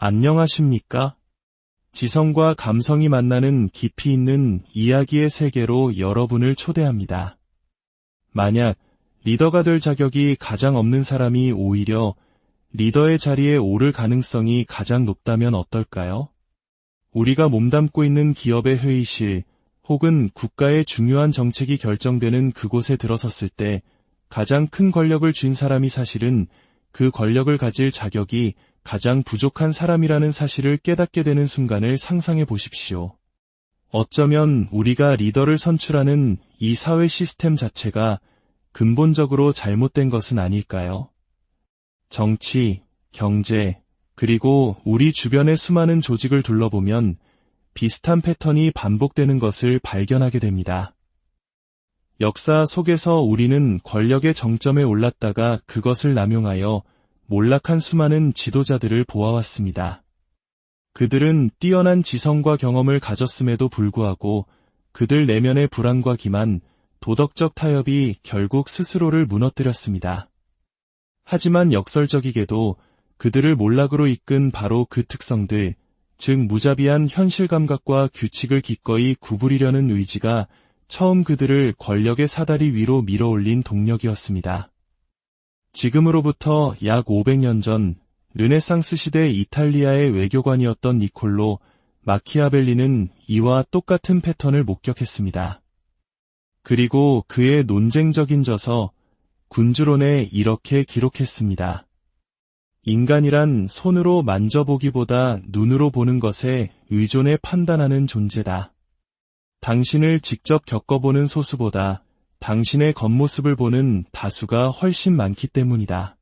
안녕하십니까? 지성과 감성이 만나는 깊이 있는 이야기의 세계로 여러분을 초대합니다. 만약 리더가 될 자격이 가장 없는 사람이 오히려 리더의 자리에 오를 가능성이 가장 높다면 어떨까요? 우리가 몸담고 있는 기업의 회의실 혹은 국가의 중요한 정책이 결정되는 그곳에 들어섰을 때 가장 큰 권력을 쥔 사람이 사실은 그 권력을 가질 자격이 가장 부족한 사람이라는 사실을 깨닫게 되는 순간을 상상해 보십시오. 어쩌면 우리가 리더를 선출하는 이 사회 시스템 자체가 근본적으로 잘못된 것은 아닐까요? 정치, 경제, 그리고 우리 주변의 수많은 조직을 둘러보면 비슷한 패턴이 반복되는 것을 발견하게 됩니다. 역사 속에서 우리는 권력의 정점에 올랐다가 그것을 남용하여 몰락한 수많은 지도자들을 보아왔습니다. 그들은 뛰어난 지성과 경험을 가졌음에도 불구하고 그들 내면의 불안과 기만, 도덕적 타협이 결국 스스로를 무너뜨렸습니다. 하지만 역설적이게도 그들을 몰락으로 이끈 바로 그 특성들, 즉 무자비한 현실 감각과 규칙을 기꺼이 구부리려는 의지가 처음 그들을 권력의 사다리 위로 밀어올린 동력이었습니다. 지금으로부터 약 500년 전 르네상스 시대 이탈리아의 외교관이었던 니콜로 마키아벨리는 이와 똑같은 패턴을 목격했습니다. 그리고 그의 논쟁적인 저서 군주론에 이렇게 기록했습니다. 인간이란 손으로 만져보기보다 눈으로 보는 것에 의존해 판단하는 존재다. 당신을 직접 겪어보는 소수보다 당신의 겉모습을 보는 다수가 훨씬 많기 때문이다.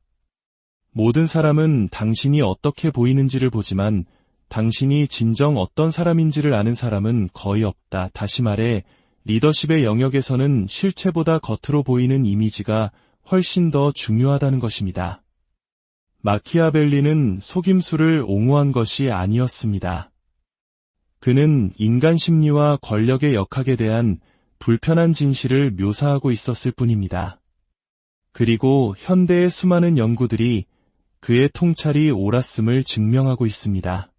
모든 사람은 당신이 어떻게 보이는지를 보지만 당신이 진정 어떤 사람인지를 아는 사람은 거의 없다. 다시 말해 리더십의 영역에서는 실체보다 겉으로 보이는 이미지가 훨씬 더 중요하다는 것입니다. 마키아벨리는 속임수를 옹호한 것이 아니었습니다. 그는 인간 심리와 권력의 역학에 대한 불편한 진실을 묘사하고 있었을 뿐입니다. 그리고 현대의 수많은 연구들이 그의 통찰이 옳았음을 증명하고 있습니다.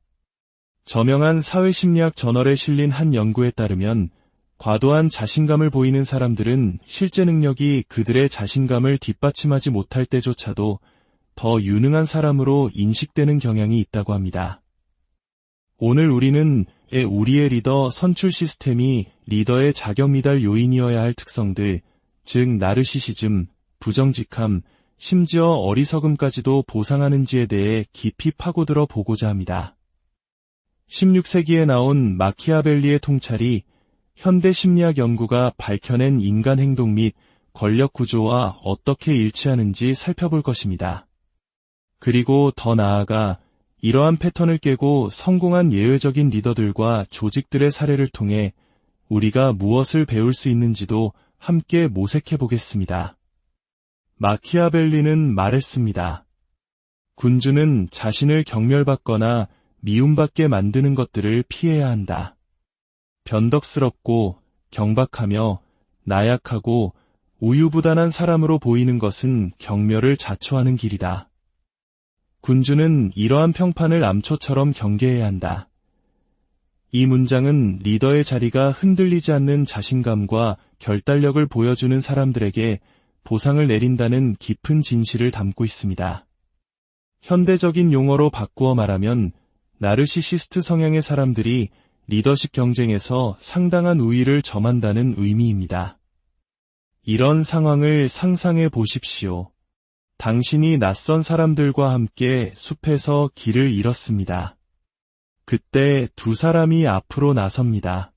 저명한 사회심리학 저널에 실린 한 연구에 따르면 과도한 자신감을 보이는 사람들은 실제 능력이 그들의 자신감을 뒷받침하지 못할 때조차도 더 유능한 사람으로 인식되는 경향이 있다고 합니다. 오늘 우리는 우리의 리더 선출 시스템이 리더의 자격 미달 요인이어야 할 특성들, 즉 나르시시즘, 부정직함, 심지어 어리석음까지도 보상하는지에 대해 깊이 파고들어 보고자 합니다. 16세기에 나온 마키아벨리의 통찰이 현대 심리학 연구가 밝혀낸 인간 행동 및 권력 구조와 어떻게 일치하는지 살펴볼 것입니다. 그리고 더 나아가 이러한 패턴을 깨고 성공한 예외적인 리더들과 조직들의 사례를 통해 우리가 무엇을 배울 수 있는지도 함께 모색해 보겠습니다. 마키아벨리는 말했습니다. 군주는 자신을 경멸받거나 미움받게 만드는 것들을 피해야 한다. 변덕스럽고 경박하며 나약하고 우유부단한 사람으로 보이는 것은 경멸을 자초하는 길이다. 군주는 이러한 평판을 암초처럼 경계해야 한다. 이 문장은 리더의 자리가 흔들리지 않는 자신감과 결단력을 보여주는 사람들에게 보상을 내린다는 깊은 진실을 담고 있습니다. 현대적인 용어로 바꾸어 말하면 나르시시스트 성향의 사람들이 리더십 경쟁에서 상당한 우위를 점한다는 의미입니다. 이런 상황을 상상해 보십시오. 당신이 낯선 사람들과 함께 숲에서 길을 잃었습니다. 그때 두 사람이 앞으로 나섭니다.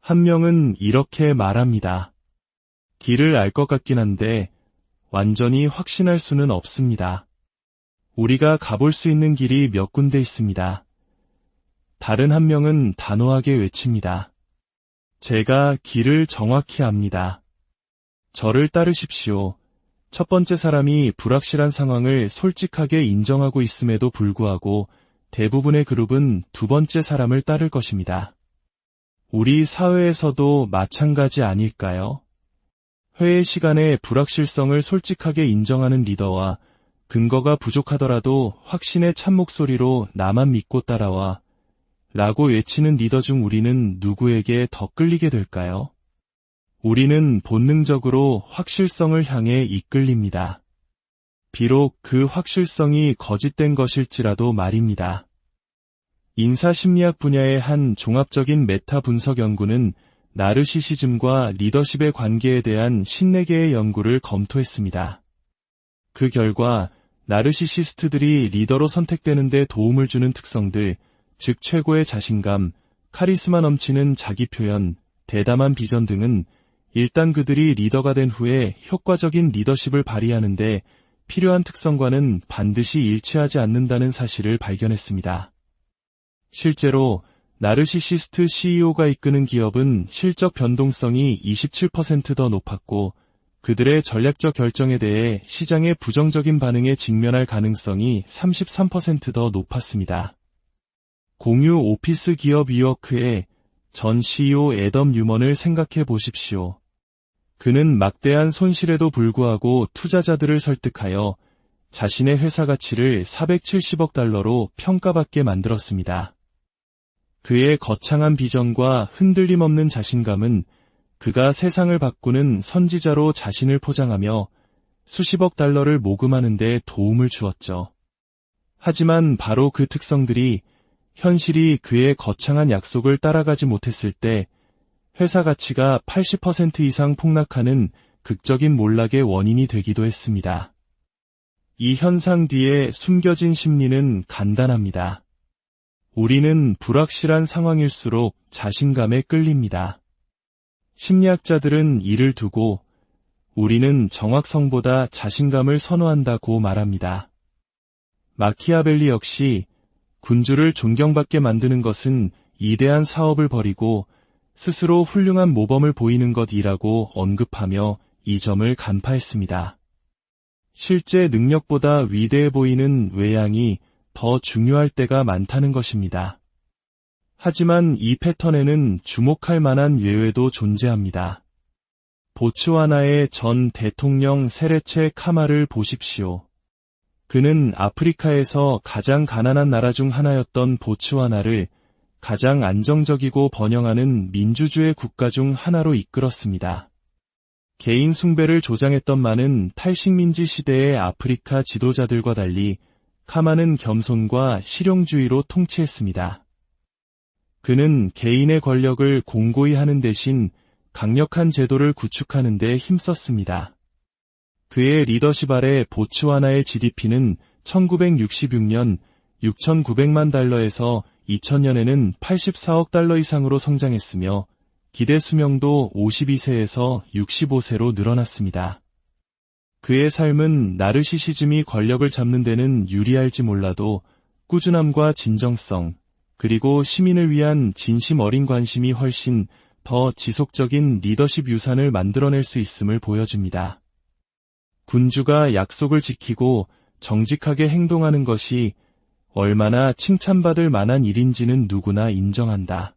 한 명은 이렇게 말합니다. 길을 알 것 같긴 한데 완전히 확신할 수는 없습니다. 우리가 가볼 수 있는 길이 몇 군데 있습니다. 다른 한 명은 단호하게 외칩니다. 제가 길을 정확히 압니다. 저를 따르십시오. 첫 번째 사람이 불확실한 상황을 솔직하게 인정하고 있음에도 불구하고 대부분의 그룹은 두 번째 사람을 따를 것입니다. 우리 사회에서도 마찬가지 아닐까요? 회의 시간에 불확실성을 솔직하게 인정하는 리더와 근거가 부족하더라도 확신의 참목소리로 나만 믿고 따라와 라고 외치는 리더 중 우리는 누구에게 더 끌리게 될까요? 우리는 본능적으로 확실성을 향해 이끌립니다. 비록 그 확실성이 거짓된 것일지라도 말입니다. 인사심리학 분야의 한 종합적인 메타 분석 연구는 나르시시즘과 리더십의 관계에 대한 14개의 연구를 검토했습니다. 그 결과 나르시시스트들이 리더로 선택되는 데 도움을 주는 특성들, 즉 최고의 자신감, 카리스마 넘치는 자기 표현, 대담한 비전 등은 일단 그들이 리더가 된 후에 효과적인 리더십을 발휘하는 데 필요한 특성과는 반드시 일치하지 않는다는 사실을 발견했습니다. 실제로 나르시시스트 CEO가 이끄는 기업은 실적 변동성이 27% 더 높았고 그들의 전략적 결정에 대해 시장의 부정적인 반응에 직면할 가능성이 33% 더 높았습니다. 공유 오피스 기업 위워크의 전 CEO 애덤 뉴먼을 생각해 보십시오. 그는 막대한 손실에도 불구하고 투자자들을 설득하여 자신의 회사 가치를 470억 달러로 평가받게 만들었습니다. 그의 거창한 비전과 흔들림 없는 자신감은 그가 세상을 바꾸는 선지자로 자신을 포장하며 수십억 달러를 모금하는 데 도움을 주었죠. 하지만 바로 그 특성들이 현실이 그의 거창한 약속을 따라가지 못했을 때 회사 가치가 80% 이상 폭락하는 극적인 몰락의 원인이 되기도 했습니다. 이 현상 뒤에 숨겨진 심리는 간단합니다. 우리는 불확실한 상황일수록 자신감에 끌립니다. 심리학자들은 이를 두고 우리는 정확성보다 자신감을 선호한다고 말합니다. 마키아벨리 역시 군주를 존경받게 만드는 것은 이대한 사업을 벌이고 스스로 훌륭한 모범을 보이는 것이라고 언급하며 이 점을 간파했습니다. 실제 능력보다 위대해 보이는 외양이 더 중요할 때가 많다는 것입니다. 하지만 이 패턴에는 주목할 만한 예외도 존재합니다. 보츠와나의 전 대통령 세레체 카마를 보십시오. 그는 아프리카에서 가장 가난한 나라 중 하나였던 보츠와나를 가장 안정적이고 번영하는 민주주의 국가 중 하나로 이끌었습니다. 개인 숭배를 조장했던 많은 탈식민지 시대의 아프리카 지도자들과 달리 카마는 겸손과 실용주의로 통치했습니다. 그는 개인의 권력을 공고히 하는 대신 강력한 제도를 구축하는 데 힘썼습니다. 그의 리더십 아래 보츠와나의 GDP는 1966년 6,900만 달러에서 2000년에는 84억 달러 이상으로 성장했으며 기대 수명도 52세에서 65세로 늘어났습니다. 그의 삶은 나르시시즘이 권력을 잡는 데는 유리할지 몰라도 꾸준함과 진정성, 그리고 시민을 위한 진심 어린 관심이 훨씬 더 지속적인 리더십 유산을 만들어낼 수 있음을 보여줍니다. 군주가 약속을 지키고 정직하게 행동하는 것이 얼마나 칭찬받을 만한 일인지는 누구나 인정한다.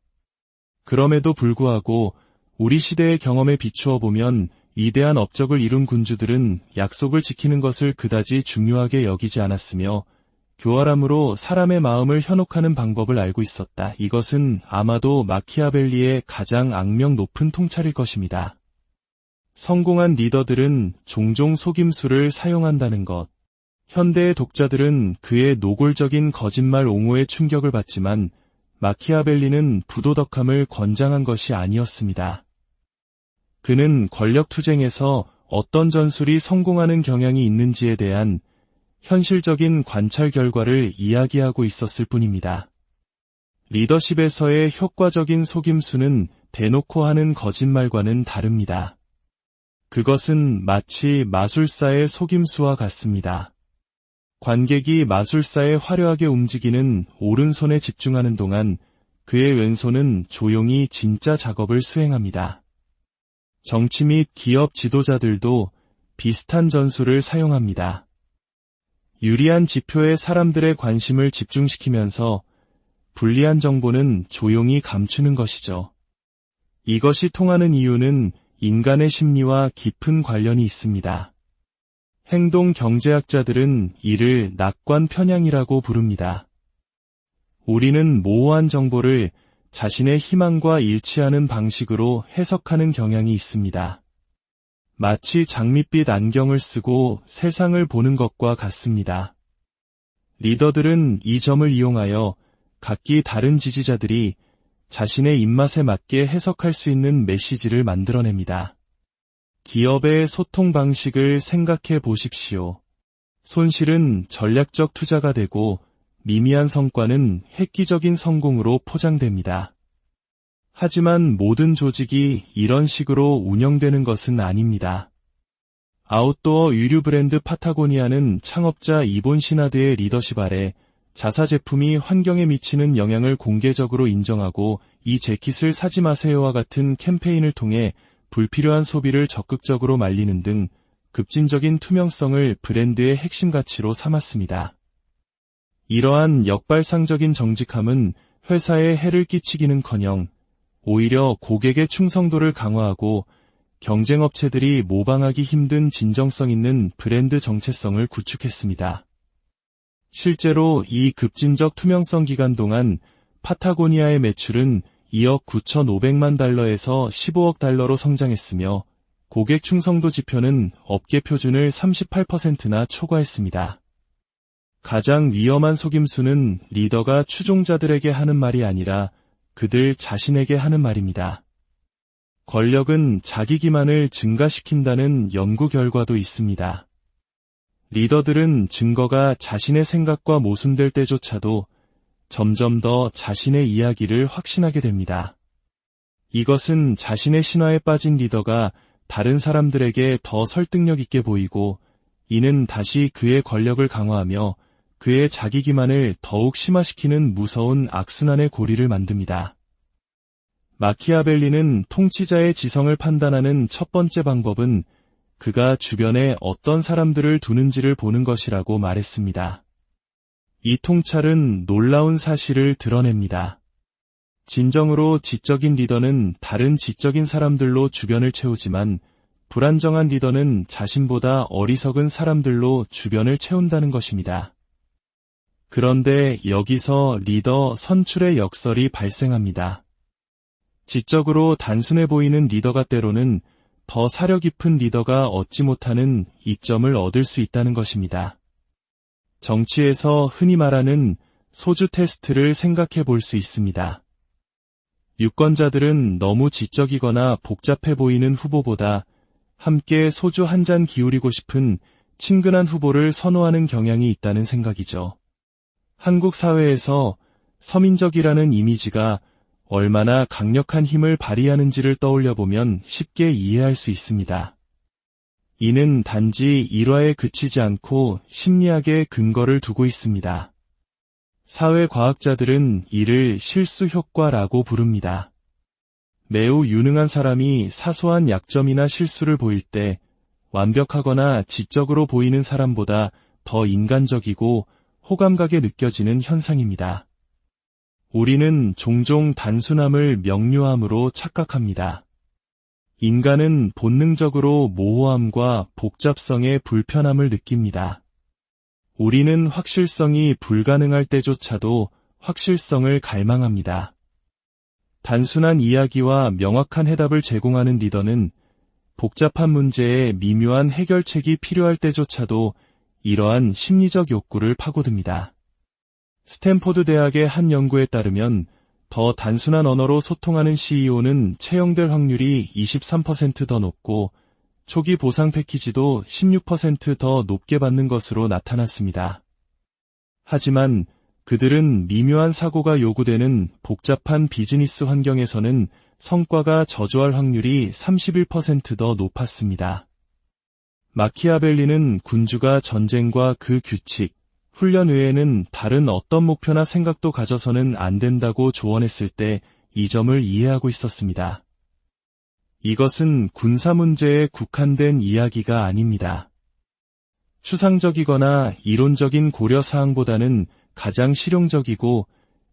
그럼에도 불구하고 우리 시대의 경험에 비추어 보면 위대한 업적을 이룬 군주들은 약속을 지키는 것을 그다지 중요하게 여기지 않았으며 교활함으로 사람의 마음을 현혹하는 방법을 알고 있었다. 이것은 아마도 마키아벨리의 가장 악명 높은 통찰일 것입니다. 성공한 리더들은 종종 속임수를 사용한다는 것. 현대의 독자들은 그의 노골적인 거짓말 옹호에 충격을 받지만 마키아벨리는 부도덕함을 권장한 것이 아니었습니다. 그는 권력투쟁에서 어떤 전술이 성공하는 경향이 있는지에 대한 현실적인 관찰 결과를 이야기하고 있었을 뿐입니다. 리더십에서의 효과적인 속임수는 대놓고 하는 거짓말과는 다릅니다. 그것은 마치 마술사의 속임수와 같습니다. 관객이 마술사의 화려하게 움직이는 오른손에 집중하는 동안 그의 왼손은 조용히 진짜 작업을 수행합니다. 정치 및 기업 지도자들도 비슷한 전술을 사용합니다. 유리한 지표에 사람들의 관심을 집중시키면서 불리한 정보는 조용히 감추는 것이죠. 이것이 통하는 이유는 인간의 심리와 깊은 관련이 있습니다. 행동 경제학자들은 이를 낙관 편향이라고 부릅니다. 우리는 모호한 정보를 자신의 희망과 일치하는 방식으로 해석하는 경향이 있습니다. 마치 장밋빛 안경을 쓰고 세상을 보는 것과 같습니다. 리더들은 이 점을 이용하여 각기 다른 지지자들이 자신의 입맛에 맞게 해석할 수 있는 메시지를 만들어냅니다. 기업의 소통 방식을 생각해 보십시오. 손실은 전략적 투자가 되고 미미한 성과는 획기적인 성공으로 포장됩니다. 하지만 모든 조직이 이런 식으로 운영되는 것은 아닙니다. 아웃도어 유류 브랜드 파타고니아는 창업자 이본 시나드의 리더십 아래 자사 제품이 환경에 미치는 영향을 공개적으로 인정하고 이 재킷을 사지 마세요와 같은 캠페인을 통해 불필요한 소비를 적극적으로 말리는 등 급진적인 투명성을 브랜드의 핵심 가치로 삼았습니다. 이러한 역발상적인 정직함은 회사에 해를 끼치기는커녕 오히려 고객의 충성도를 강화하고 경쟁업체들이 모방하기 힘든 진정성 있는 브랜드 정체성을 구축했습니다. 실제로 이 급진적 투명성 기간 동안 파타고니아의 매출은 2억 9,500만 달러에서 15억 달러로 성장했으며 고객 충성도 지표는 업계 표준을 38%나 초과했습니다. 가장 위험한 속임수는 리더가 추종자들에게 하는 말이 아니라 그들 자신에게 하는 말입니다. 권력은 자기 기만을 증가시킨다는 연구 결과도 있습니다. 리더들은 증거가 자신의 생각과 모순될 때조차도 점점 더 자신의 이야기를 확신하게 됩니다. 이것은 자신의 신화에 빠진 리더가 다른 사람들에게 더 설득력 있게 보이고 이는 다시 그의 권력을 강화하며 그의 자기 기만을 더욱 심화시키는 무서운 악순환의 고리를 만듭니다. 마키아벨리는 통치자의 지성을 판단하는 첫 번째 방법은 그가 주변에 어떤 사람들을 두는지를 보는 것이라고 말했습니다. 이 통찰은 놀라운 사실을 드러냅니다. 진정으로 지적인 리더는 다른 지적인 사람들로 주변을 채우지만 불안정한 리더는 자신보다 어리석은 사람들로 주변을 채운다는 것입니다. 그런데 여기서 리더 선출의 역설이 발생합니다. 지적으로 단순해 보이는 리더가 때로는 더 사려 깊은 리더가 얻지 못하는 이점을 얻을 수 있다는 것입니다. 정치에서 흔히 말하는 소주 테스트를 생각해 볼 수 있습니다. 유권자들은 너무 지적이거나 복잡해 보이는 후보보다 함께 소주 한 잔 기울이고 싶은 친근한 후보를 선호하는 경향이 있다는 생각이죠. 한국 사회에서 서민적이라는 이미지가 얼마나 강력한 힘을 발휘하는지를 떠올려보면 쉽게 이해할 수 있습니다. 이는 단지 일화에 그치지 않고 심리학의 근거를 두고 있습니다. 사회과학자들은 이를 실수 효과라고 부릅니다. 매우 유능한 사람이 사소한 약점이나 실수를 보일 때 완벽하거나 지적으로 보이는 사람보다 더 인간적이고 호감가게 느껴지는 현상입니다. 우리는 종종 단순함을 명료함으로 착각합니다. 인간은 본능적으로 모호함과 복잡성의 불편함을 느낍니다. 우리는 확실성이 불가능할 때조차도 확실성을 갈망합니다. 단순한 이야기와 명확한 해답을 제공하는 리더는 복잡한 문제에 미묘한 해결책이 필요할 때조차도 이러한 심리적 욕구를 파고듭니다. 스탠포드 대학의 한 연구에 따르면 더 단순한 언어로 소통하는 CEO는 채용될 확률이 23% 더 높고 초기 보상 패키지도 16% 더 높게 받는 것으로 나타났습니다. 하지만 그들은 미묘한 사고가 요구되는 복잡한 비즈니스 환경에서는 성과가 저조할 확률이 31% 더 높았습니다. 마키아벨리는 군주가 전쟁과 그 규칙, 훈련 외에는 다른 어떤 목표나 생각도 가져서는 안 된다고 조언했을 때 이 점을 이해하고 있었습니다. 이것은 군사 문제에 국한된 이야기가 아닙니다. 추상적이거나 이론적인 고려사항보다는 가장 실용적이고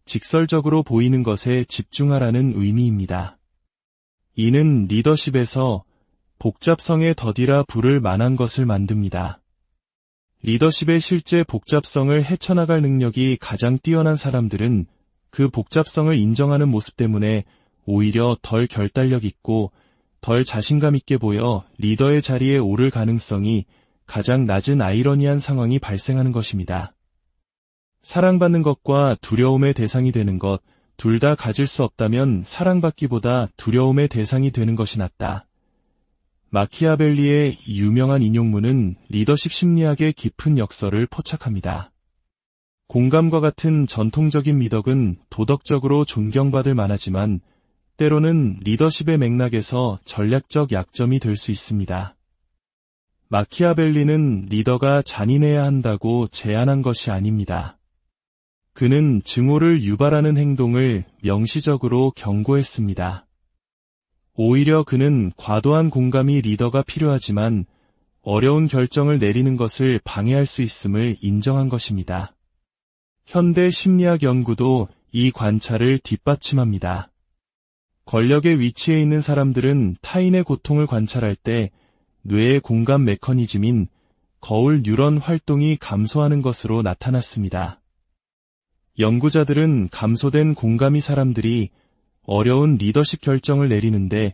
직설적으로 보이는 것에 집중하라는 의미입니다. 이는 리더십에서 복잡성에 더디라 부를 만한 것을 만듭니다. 리더십의 실제 복잡성을 헤쳐나갈 능력이 가장 뛰어난 사람들은 그 복잡성을 인정하는 모습 때문에 오히려 덜 결단력 있고 덜 자신감 있게 보여 리더의 자리에 오를 가능성이 가장 낮은 아이러니한 상황이 발생하는 것입니다. 사랑받는 것과 두려움의 대상이 되는 것, 둘 다 가질 수 없다면 사랑받기보다 두려움의 대상이 되는 것이 낫다. 마키아벨리의 유명한 인용문은 리더십 심리학의 깊은 역설을 포착합니다. 공감과 같은 전통적인 미덕은 도덕적으로 존경받을 만하지만 때로는 리더십의 맥락에서 전략적 약점이 될 수 있습니다. 마키아벨리는 리더가 잔인해야 한다고 제안한 것이 아닙니다. 그는 증오를 유발하는 행동을 명시적으로 경고했습니다. 오히려 그는 과도한 공감이 리더가 필요하지만 어려운 결정을 내리는 것을 방해할 수 있음을 인정한 것입니다. 현대 심리학 연구도 이 관찰을 뒷받침합니다. 권력의 위치에 있는 사람들은 타인의 고통을 관찰할 때 뇌의 공감 메커니즘인 거울 뉴런 활동이 감소하는 것으로 나타났습니다. 연구자들은 감소된 공감이 사람들이 어려운 리더십 결정을 내리는데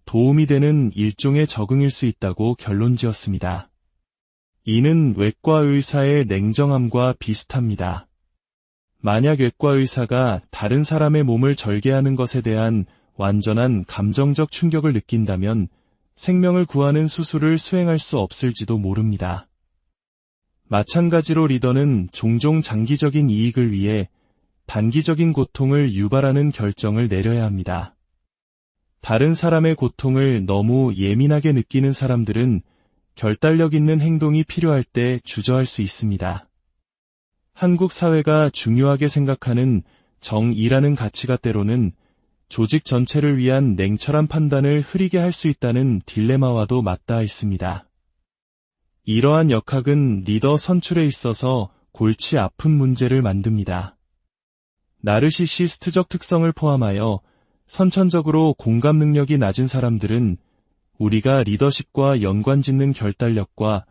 도움이 되는 일종의 적응일 수 있다고 결론지었습니다. 이는 외과 의사의 냉정함과 비슷합니다. 만약 외과 의사가 다른 사람의 몸을 절개하는 것에 대한 완전한 감정적 충격을 느낀다면 생명을 구하는 수술을 수행할 수 없을지도 모릅니다. 마찬가지로 리더는 종종 장기적인 이익을 위해 단기적인 고통을 유발하는 결정을 내려야 합니다. 다른 사람의 고통을 너무 예민하게 느끼는 사람들은 결단력 있는 행동이 필요할 때 주저할 수 있습니다. 한국 사회가 중요하게 생각하는 정의라는 가치가 때로는 조직 전체를 위한 냉철한 판단을 흐리게 할 수 있다는 딜레마와도 맞닿아 있습니다. 이러한 역학은 리더 선출에 있어서 골치 아픈 문제를 만듭니다. 나르시시스트적 특성을 포함하여 선천적으로 공감 능력이 낮은 사람들은 우리가 리더십과 연관짓는 결단력과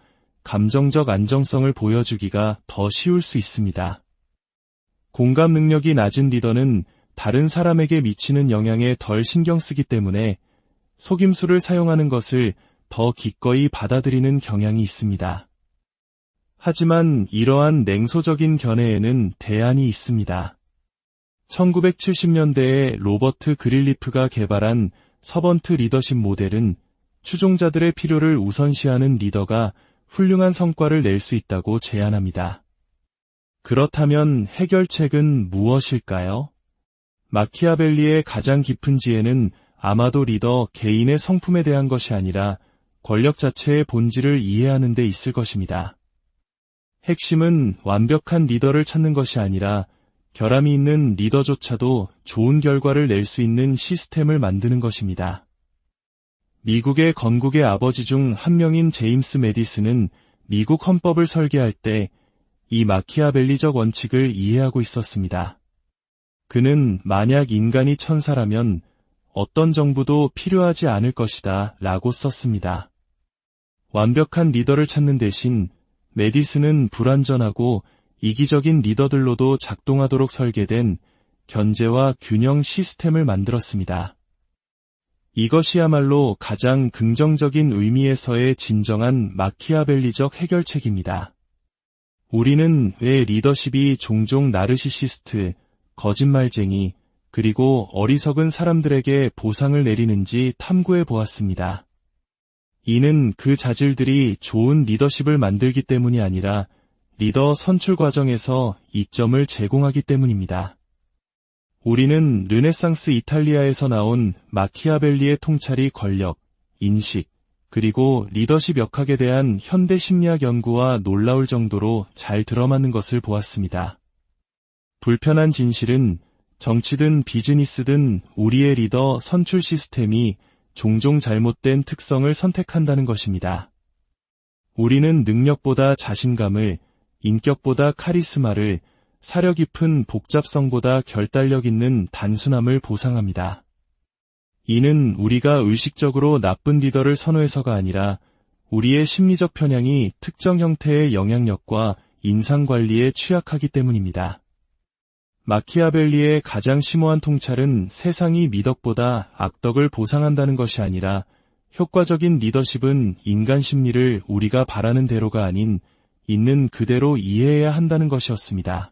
감정적 안정성을 보여주기가 더 쉬울 수 있습니다. 공감 능력이 낮은 리더는 다른 사람에게 미치는 영향에 덜 신경 쓰기 때문에 속임수를 사용하는 것을 더 기꺼이 받아들이는 경향이 있습니다. 하지만 이러한 냉소적인 견해에는 대안이 있습니다. 1970년대에 로버트 그릴리프가 개발한 서번트 리더십 모델은 추종자들의 필요를 우선시하는 리더가 훌륭한 성과를 낼 수 있다고 제안합니다. 그렇다면 해결책은 무엇일까요? 마키아벨리의 가장 깊은 지혜는 아마도 리더 개인의 성품에 대한 것이 아니라 권력 자체의 본질을 이해하는 데 있을 것입니다. 핵심은 완벽한 리더를 찾는 것이 아니라 결함이 있는 리더조차도 좋은 결과를 낼 수 있는 시스템을 만드는 것입니다. 미국의 건국의 아버지 중 한 명인 제임스 메디슨은 미국 헌법을 설계할 때 이 마키아벨리적 원칙을 이해하고 있었습니다. 그는 만약 인간이 천사라면 어떤 정부도 필요하지 않을 것이다 라고 썼습니다. 완벽한 리더를 찾는 대신 메디슨은 불완전하고 이기적인 리더들로도 작동하도록 설계된 견제와 균형 시스템을 만들었습니다. 이것이야말로 가장 긍정적인 의미에서의 진정한 마키아벨리적 해결책입니다. 우리는 왜 리더십이 종종 나르시시스트, 거짓말쟁이, 그리고 어리석은 사람들에게 보상을 내리는지 탐구해 보았습니다. 이는 그 자질들이 좋은 리더십을 만들기 때문이 아니라 리더 선출 과정에서 이점을 제공하기 때문입니다. 우리는 르네상스 이탈리아에서 나온 마키아벨리의 통찰이 권력, 인식, 그리고 리더십 역학에 대한 현대 심리학 연구와 놀라울 정도로 잘 들어맞는 것을 보았습니다. 불편한 진실은 정치든 비즈니스든 우리의 리더 선출 시스템이 종종 잘못된 특성을 선택한다는 것입니다. 우리는 능력보다 자신감을, 인격보다 카리스마를, 사려 깊은 복잡성보다 결단력 있는 단순함을 보상합니다. 이는 우리가 의식적으로 나쁜 리더를 선호해서가 아니라 우리의 심리적 편향이 특정 형태의 영향력과 인상관리에 취약하기 때문입니다. 마키아벨리의 가장 심오한 통찰은 세상이 미덕보다 악덕을 보상한다는 것이 아니라 효과적인 리더십은 인간 심리를 우리가 바라는 대로가 아닌 있는 그대로 이해해야 한다는 것이었습니다.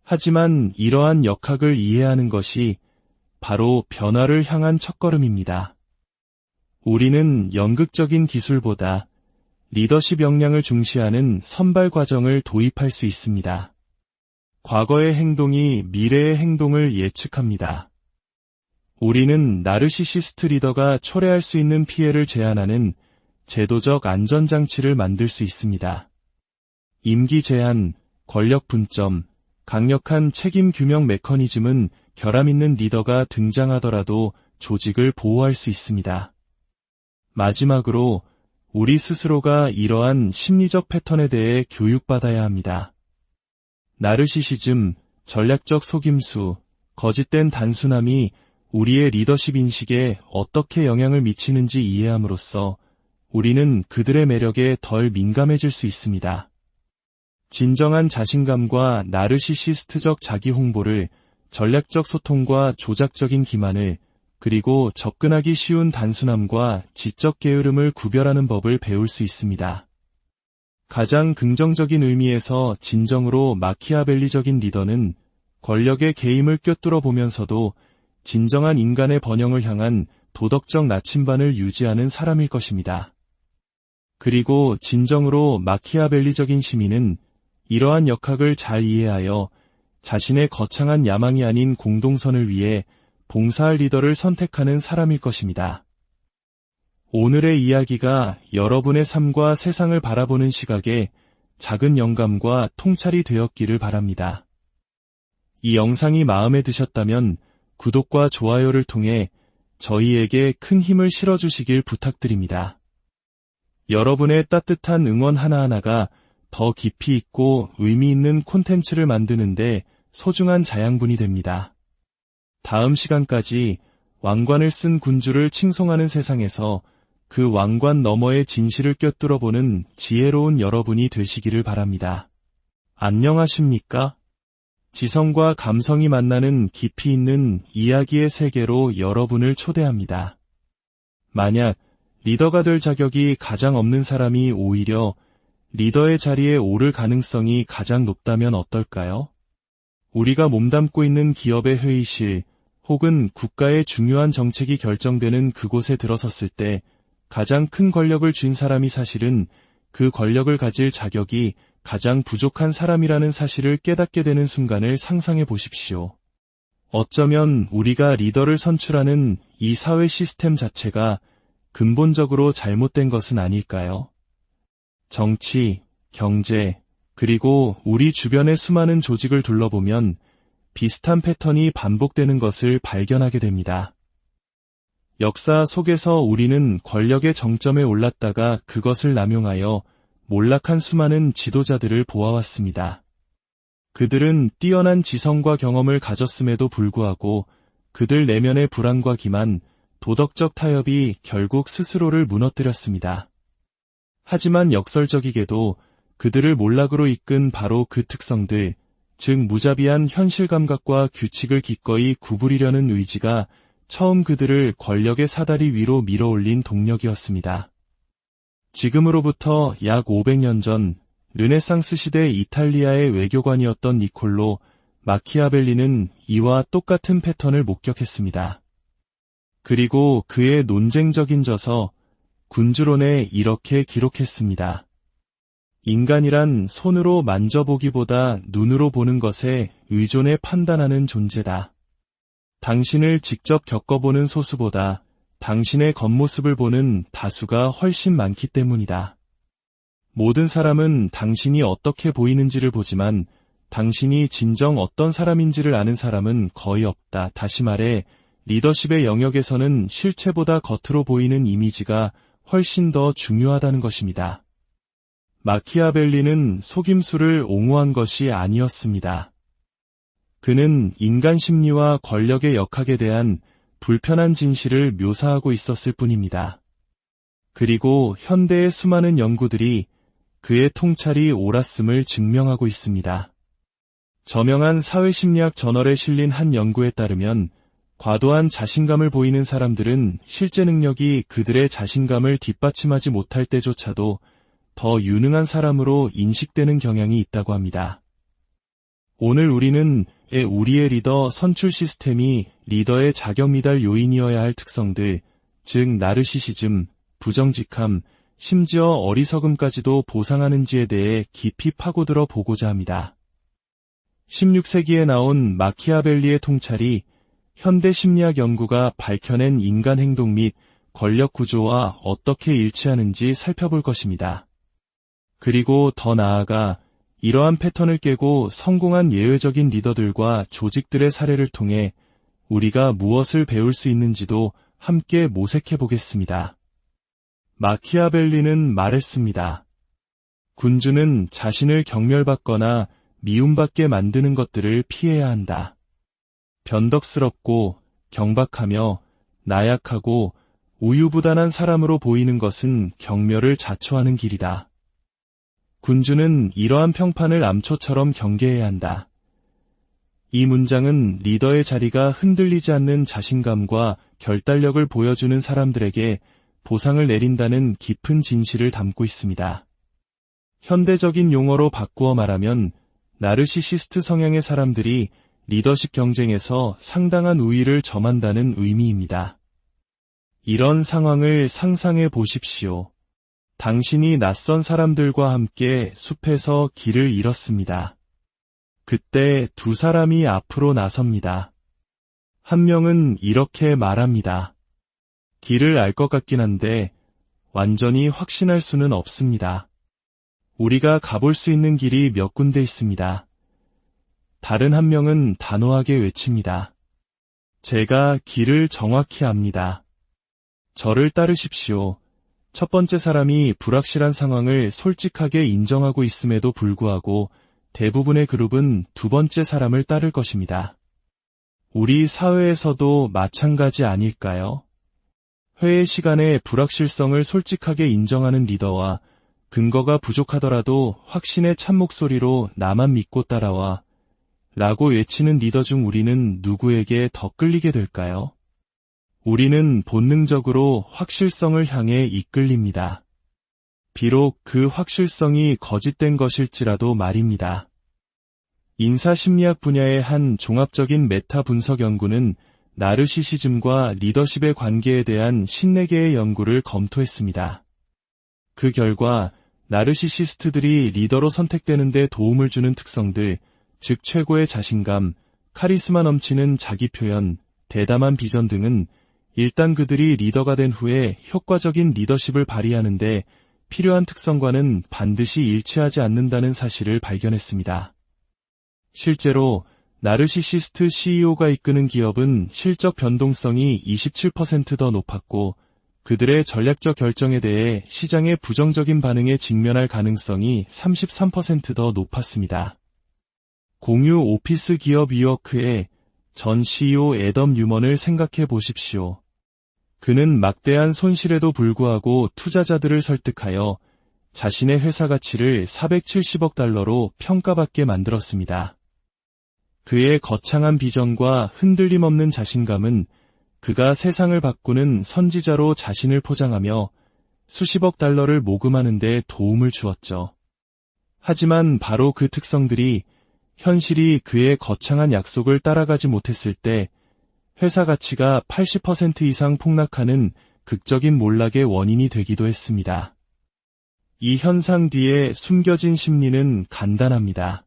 하지만 이러한 역학을 이해하는 것이 바로 변화를 향한 첫걸음입니다. 우리는 연극적인 기술보다 리더십 역량을 중시하는 선발 과정을 도입할 수 있습니다. 과거의 행동이 미래의 행동을 예측합니다. 우리는 나르시시스트 리더가 초래할 수 있는 피해를 제한하는 제도적 안전장치를 만들 수 있습니다. 임기 제한, 권력 분점, 강력한 책임 규명 메커니즘은 결함 있는 리더가 등장하더라도 조직을 보호할 수 있습니다. 마지막으로 우리 스스로가 이러한 심리적 패턴에 대해 교육받아야 합니다. 나르시시즘, 전략적 속임수, 거짓된 단순함이 우리의 리더십 인식에 어떻게 영향을 미치는지 이해함으로써 우리는 그들의 매력에 덜 민감해질 수 있습니다. 진정한 자신감과 나르시시스트적 자기 홍보를 전략적 소통과 조작적인 기만을 그리고 접근하기 쉬운 단순함과 지적 게으름을 구별하는 법을 배울 수 있습니다. 가장 긍정적인 의미에서 진정으로 마키아벨리적인 리더는 권력의 개임을 꿰뚫어 보면서도 진정한 인간의 번영을 향한 도덕적 나침반을 유지하는 사람일 것입니다. 그리고 진정으로 마키아벨리적인 시민은 이러한 역학을 잘 이해하여 자신의 거창한 야망이 아닌 공동선을 위해 봉사할 리더를 선택하는 사람일 것입니다. 오늘의 이야기가 여러분의 삶과 세상을 바라보는 시각에 작은 영감과 통찰이 되었기를 바랍니다. 이 영상이 마음에 드셨다면 구독과 좋아요를 통해 저희에게 큰 힘을 실어주시길 부탁드립니다. 여러분의 따뜻한 응원 하나하나가 더 깊이 있고 의미 있는 콘텐츠를 만드는데 소중한 자양분이 됩니다. 다음 시간까지 왕관을 쓴 군주를 칭송하는 세상에서 그 왕관 너머의 진실을 꿰뚫어보는 지혜로운 여러분이 되시기를 바랍니다. 안녕하십니까? 지성과 감성이 만나는 깊이 있는 이야기의 세계로 여러분을 초대합니다. 만약 리더가 될 자격이 가장 없는 사람이 오히려 리더의 자리에 오를 가능성이 가장 높다면 어떨까요? 우리가 몸담고 있는 기업의 회의실 혹은 국가의 중요한 정책이 결정되는 그곳에 들어섰을 때 가장 큰 권력을 쥔 사람이 사실은 그 권력을 가질 자격이 가장 부족한 사람이라는 사실을 깨닫게 되는 순간을 상상해 보십시오. 어쩌면 우리가 리더를 선출하는 이 사회 시스템 자체가 근본적으로 잘못된 것은 아닐까요? 정치, 경제, 그리고 우리 주변의 수많은 조직을 둘러보면 비슷한 패턴이 반복되는 것을 발견하게 됩니다. 역사 속에서 우리는 권력의 정점에 올랐다가 그것을 남용하여 몰락한 수많은 지도자들을 보아왔습니다. 그들은 뛰어난 지성과 경험을 가졌음에도 불구하고 그들 내면의 불안과 기만, 도덕적 타협이 결국 스스로를 무너뜨렸습니다. 하지만 역설적이게도 그들을 몰락으로 이끈 바로 그 특성들, 즉 무자비한 현실 감각과 규칙을 기꺼이 구부리려는 의지가 처음 그들을 권력의 사다리 위로 밀어올린 동력이었습니다. 지금으로부터 약 500년 전 르네상스 시대 이탈리아의 외교관이었던 니콜로 마키아벨리는 이와 똑같은 패턴을 목격했습니다. 그리고 그의 논쟁적인 저서 군주론에 이렇게 기록했습니다. 인간이란 손으로 만져보기보다 눈으로 보는 것에 의존해 판단하는 존재다. 당신을 직접 겪어보는 소수보다 당신의 겉모습을 보는 다수가 훨씬 많기 때문이다. 모든 사람은 당신이 어떻게 보이는지를 보지만 당신이 진정 어떤 사람인지를 아는 사람은 거의 없다. 다시 말해 리더십의 영역에서는 실체보다 겉으로 보이는 이미지가 훨씬 더 중요하다는 것입니다. 마키아벨리는 속임수를 옹호한 것이 아니었습니다. 그는 인간 심리와 권력의 역학에 대한 불편한 진실을 묘사하고 있었을 뿐입니다. 그리고 현대의 수많은 연구들이 그의 통찰이 옳았음을 증명하고 있습니다. 저명한 사회심리학 저널에 실린 한 연구에 따르면 과도한 자신감을 보이는 사람들은 실제 능력이 그들의 자신감을 뒷받침하지 못할 때조차도 더 유능한 사람으로 인식되는 경향이 있다고 합니다. 오늘 우리는 우리의 리더 선출 시스템이 리더의 자격 미달 요인이어야 할 특성들, 즉 나르시시즘, 부정직함, 심지어 어리석음까지도 보상하는지에 대해 깊이 파고들어 보고자 합니다. 16세기에 나온 마키아벨리의 통찰이 현대 심리학 연구가 밝혀낸 인간 행동 및 권력 구조와 어떻게 일치하는지 살펴볼 것입니다. 그리고 더 나아가 이러한 패턴을 깨고 성공한 예외적인 리더들과 조직들의 사례를 통해 우리가 무엇을 배울 수 있는지도 함께 모색해 보겠습니다. 마키아벨리는 말했습니다. 군주는 자신을 경멸받거나 미움받게 만드는 것들을 피해야 한다. 변덕스럽고 경박하며 나약하고 우유부단한 사람으로 보이는 것은 경멸을 자초하는 길이다. 군주는 이러한 평판을 암초처럼 경계해야 한다. 이 문장은 리더의 자리가 흔들리지 않는 자신감과 결단력을 보여주는 사람들에게 보상을 내린다는 깊은 진실을 담고 있습니다. 현대적인 용어로 바꾸어 말하면 나르시시스트 성향의 사람들이 리더십 경쟁에서 상당한 우위를 점한다는 의미입니다. 이런 상황을 상상해 보십시오. 당신이 낯선 사람들과 함께 숲에서 길을 잃었습니다. 그때 두 사람이 앞으로 나섭니다. 한 명은 이렇게 말합니다. 길을 알 것 같긴 한데 완전히 확신할 수는 없습니다. 우리가 가볼 수 있는 길이 몇 군데 있습니다. 다른 한 명은 단호하게 외칩니다. 제가 길을 정확히 압니다. 저를 따르십시오. 첫 번째 사람이 불확실한 상황을 솔직하게 인정하고 있음에도 불구하고 대부분의 그룹은 두 번째 사람을 따를 것입니다. 우리 사회에서도 마찬가지 아닐까요? 회의 시간에 불확실성을 솔직하게 인정하는 리더와 근거가 부족하더라도 확신의 참 목소리로 나만 믿고 따라와 라고 외치는 리더 중 우리는 누구에게 더 끌리게 될까요? 우리는 본능적으로 확실성을 향해 이끌립니다. 비록 그 확실성이 거짓된 것일지라도 말입니다. 인사심리학 분야의 한 종합적인 메타 분석 연구는 나르시시즘과 리더십의 관계에 대한 14개의 연구를 검토했습니다. 그 결과 나르시시스트들이 리더로 선택되는 데 도움을 주는 특성들, 즉 최고의 자신감, 카리스마 넘치는 자기표현, 대담한 비전 등은 일단 그들이 리더가 된 후에 효과적인 리더십을 발휘하는데 필요한 특성과는 반드시 일치하지 않는다는 사실을 발견했습니다. 실제로 나르시시스트 CEO가 이끄는 기업은 실적 변동성이 27% 더 높았고 그들의 전략적 결정에 대해 시장의 부정적인 반응에 직면할 가능성이 33% 더 높았습니다. 공유 오피스 기업 위워크의 전 CEO 애덤 뉴먼을 생각해 보십시오. 그는 막대한 손실에도 불구하고 투자자들을 설득하여 자신의 회사 가치를 470억 달러로 평가받게 만들었습니다. 그의 거창한 비전과 흔들림 없는 자신감은 그가 세상을 바꾸는 선지자로 자신을 포장하며 수십억 달러를 모금하는 데 도움을 주었죠. 하지만 바로 그 특성들이 현실이 그의 거창한 약속을 따라가지 못했을 때 회사 가치가 80% 이상 폭락하는 극적인 몰락의 원인이 되기도 했습니다. 이 현상 뒤에 숨겨진 심리는 간단합니다.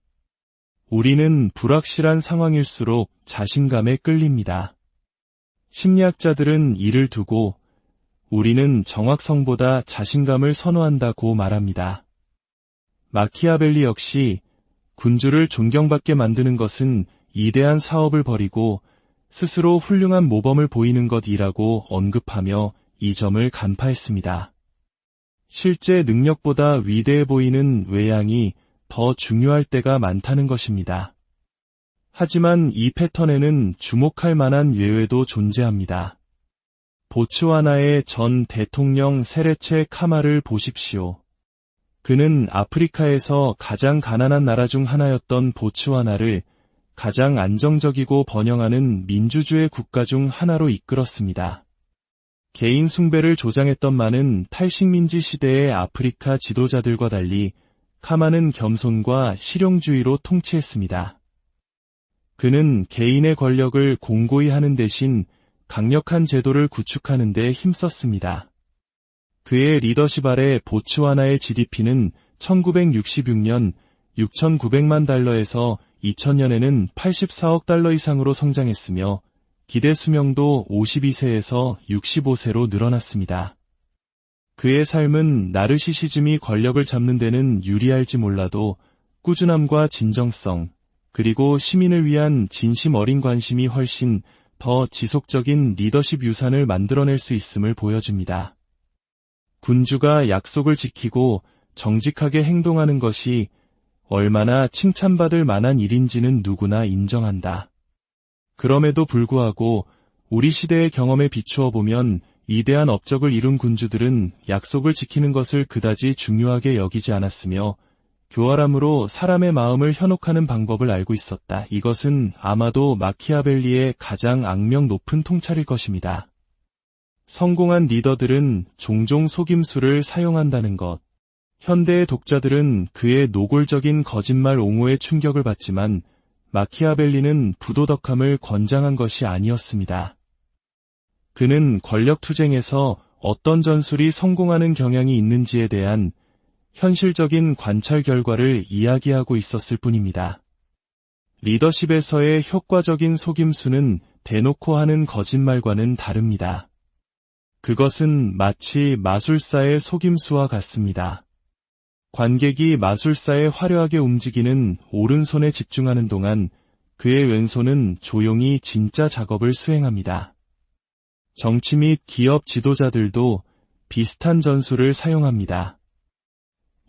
우리는 불확실한 상황일수록 자신감에 끌립니다. 심리학자들은 이를 두고 우리는 정확성보다 자신감을 선호한다고 말합니다. 마키아벨리 역시 군주를 존경받게 만드는 것은 이대한 사업을 벌이고 스스로 훌륭한 모범을 보이는 것이라고 언급하며 이 점을 간파했습니다. 실제 능력보다 위대해 보이는 외양이 더 중요할 때가 많다는 것입니다. 하지만 이 패턴에는 주목할 만한 예외도 존재합니다. 보츠와나의 전 대통령 세레체 카마를 보십시오. 그는 아프리카에서 가장 가난한 나라 중 하나였던 보츠와나를 가장 안정적이고 번영하는 민주주의 국가 중 하나로 이끌었습니다. 개인 숭배를 조장했던 많은 탈식민지 시대의 아프리카 지도자들과 달리 카마는 겸손과 실용주의로 통치했습니다. 그는 개인의 권력을 공고히 하는 대신 강력한 제도를 구축하는 데 힘썼습니다. 그의 리더십 아래 보츠와나의 GDP는 1966년 6,900만 달러에서 2000년에는 84억 달러 이상으로 성장했으며 기대 수명도 52세에서 65세로 늘어났습니다. 그의 삶은 나르시시즘이 권력을 잡는 데는 유리할지 몰라도 꾸준함과 진정성, 그리고 시민을 위한 진심 어린 관심이 훨씬 더 지속적인 리더십 유산을 만들어낼 수 있음을 보여줍니다. 군주가 약속을 지키고 정직하게 행동하는 것이 얼마나 칭찬받을 만한 일인지는 누구나 인정한다. 그럼에도 불구하고 우리 시대의 경험에 비추어 보면 위대한 업적을 이룬 군주들은 약속을 지키는 것을 그다지 중요하게 여기지 않았으며 교활함으로 사람의 마음을 현혹하는 방법을 알고 있었다. 이것은 아마도 마키아벨리의 가장 악명 높은 통찰일 것입니다. 성공한 리더들은 종종 속임수를 사용한다는 것. 현대의 독자들은 그의 노골적인 거짓말 옹호에 충격을 받지만 마키아벨리는 부도덕함을 권장한 것이 아니었습니다. 그는 권력투쟁에서 어떤 전술이 성공하는 경향이 있는지에 대한 현실적인 관찰 결과를 이야기하고 있었을 뿐입니다. 리더십에서의 효과적인 속임수는 대놓고 하는 거짓말과는 다릅니다. 그것은 마치 마술사의 속임수와 같습니다. 관객이 마술사의 화려하게 움직이는 오른손에 집중하는 동안 그의 왼손은 조용히 진짜 작업을 수행합니다. 정치 및 기업 지도자들도 비슷한 전술을 사용합니다.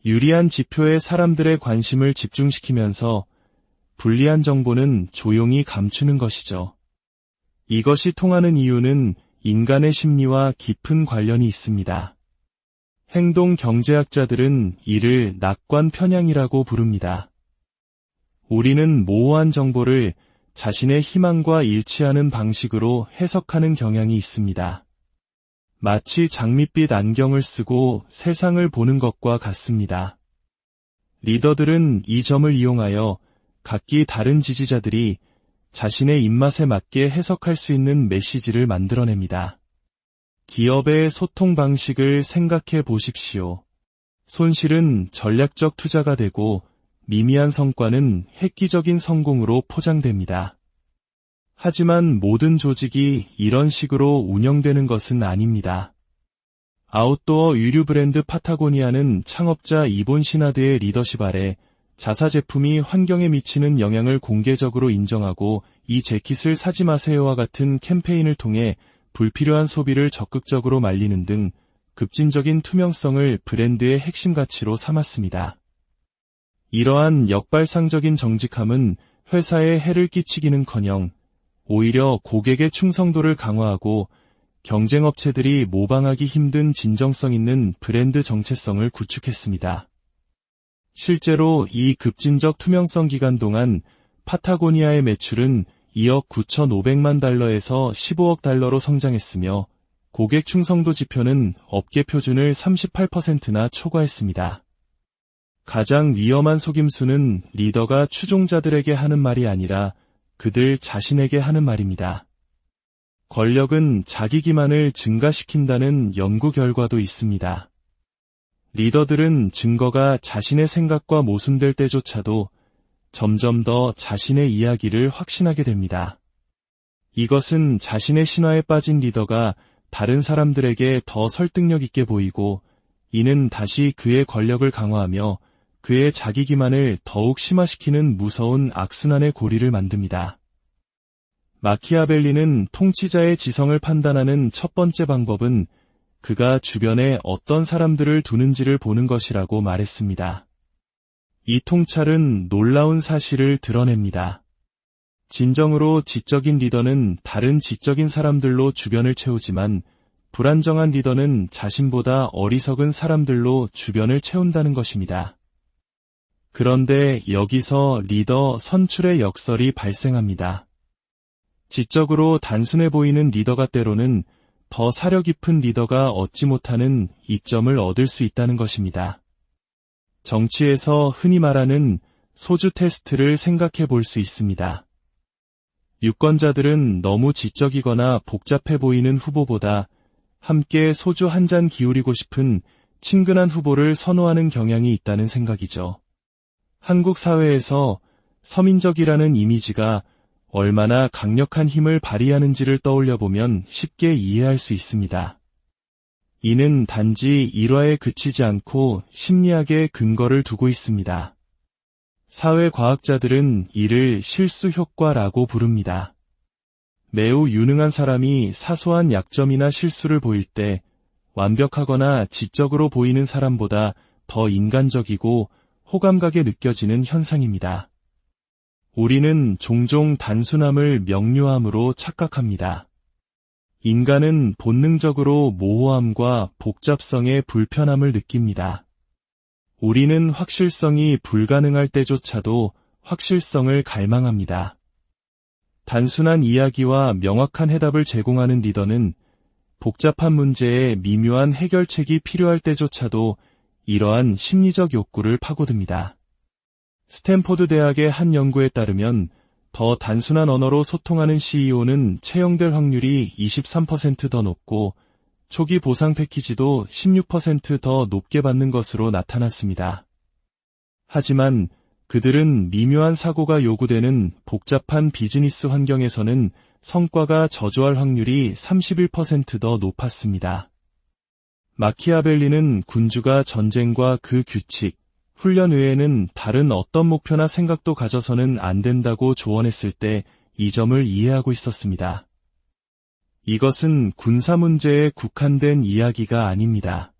유리한 지표에 사람들의 관심을 집중시키면서 불리한 정보는 조용히 감추는 것이죠. 이것이 통하는 이유는 인간의 심리와 깊은 관련이 있습니다. 행동 경제학자들은 이를 낙관 편향이라고 부릅니다. 우리는 모호한 정보를 자신의 희망과 일치하는 방식으로 해석하는 경향이 있습니다. 마치 장밋빛 안경을 쓰고 세상을 보는 것과 같습니다. 리더들은 이 점을 이용하여 각기 다른 지지자들이 자신의 입맛에 맞게 해석할 수 있는 메시지를 만들어냅니다. 기업의 소통 방식을 생각해 보십시오. 손실은 전략적 투자가 되고 미미한 성과는 획기적인 성공으로 포장됩니다. 하지만 모든 조직이 이런 식으로 운영되는 것은 아닙니다. 아웃도어 의류 브랜드 파타고니아는 창업자 이본 시나드의 리더십 아래 자사 제품이 환경에 미치는 영향을 공개적으로 인정하고 이 재킷을 사지 마세요와 같은 캠페인을 통해 불필요한 소비를 적극적으로 말리는 등 급진적인 투명성을 브랜드의 핵심 가치로 삼았습니다. 이러한 역발상적인 정직함은 회사에 해를 끼치기는커녕 오히려 고객의 충성도를 강화하고 경쟁업체들이 모방하기 힘든 진정성 있는 브랜드 정체성을 구축했습니다. 실제로 이 급진적 투명성 기간 동안 파타고니아의 매출은 2억 9,500만 달러에서 15억 달러로 성장했으며 고객 충성도 지표는 업계 표준을 38%나 초과했습니다. 가장 위험한 속임수는 리더가 추종자들에게 하는 말이 아니라 그들 자신에게 하는 말입니다. 권력은 자기 기만을 증가시킨다는 연구 결과도 있습니다. 리더들은 증거가 자신의 생각과 모순될 때조차도 점점 더 자신의 이야기를 확신하게 됩니다. 이것은 자신의 신화에 빠진 리더가 다른 사람들에게 더 설득력 있게 보이고 이는 다시 그의 권력을 강화하며 그의 자기 기만을 더욱 심화시키는 무서운 악순환의 고리를 만듭니다. 마키아벨리는 통치자의 지성을 판단하는 첫 번째 방법은 그가 주변에 어떤 사람들을 두는지를 보는 것이라고 말했습니다. 이 통찰은 놀라운 사실을 드러냅니다. 진정으로 지적인 리더는 다른 지적인 사람들로 주변을 채우지만 불안정한 리더는 자신보다 어리석은 사람들로 주변을 채운다는 것입니다. 그런데 여기서 리더 선출의 역설이 발생합니다. 지적으로 단순해 보이는 리더가 때로는 더 사려 깊은 리더가 얻지 못하는 이점을 얻을 수 있다는 것입니다. 정치에서 흔히 말하는 소주 테스트를 생각해 볼 수 있습니다. 유권자들은 너무 지적이거나 복잡해 보이는 후보보다 함께 소주 한 잔 기울이고 싶은 친근한 후보를 선호하는 경향이 있다는 생각이죠. 한국 사회에서 서민적이라는 이미지가 얼마나 강력한 힘을 발휘하는지를 떠올려보면 쉽게 이해할 수 있습니다. 이는 단지 일화에 그치지 않고 심리학의 근거를 두고 있습니다. 사회과학자들은 이를 실수 효과라고 부릅니다. 매우 유능한 사람이 사소한 약점이나 실수를 보일 때 완벽하거나 지적으로 보이는 사람보다 더 인간적이고 호감가게 느껴지는 현상입니다. 우리는 종종 단순함을 명료함으로 착각합니다. 인간은 본능적으로 모호함과 복잡성의 불편함을 느낍니다. 우리는 확실성이 불가능할 때조차도 확실성을 갈망합니다. 단순한 이야기와 명확한 해답을 제공하는 리더는 복잡한 문제에 미묘한 해결책이 필요할 때조차도 이러한 심리적 욕구를 파고듭니다. 스탠포드 대학의 한 연구에 따르면 더 단순한 언어로 소통하는 CEO는 채용될 확률이 23% 더 높고 초기 보상 패키지도 16% 더 높게 받는 것으로 나타났습니다. 하지만 그들은 미묘한 사고가 요구되는 복잡한 비즈니스 환경에서는 성과가 저조할 확률이 31% 더 높았습니다. 마키아벨리는 군주가 전쟁과 그 규칙, 훈련 외에는 다른 어떤 목표나 생각도 가져서는 안 된다고 조언했을 때 이 점을 이해하고 있었습니다. 이것은 군사 문제에 국한된 이야기가 아닙니다.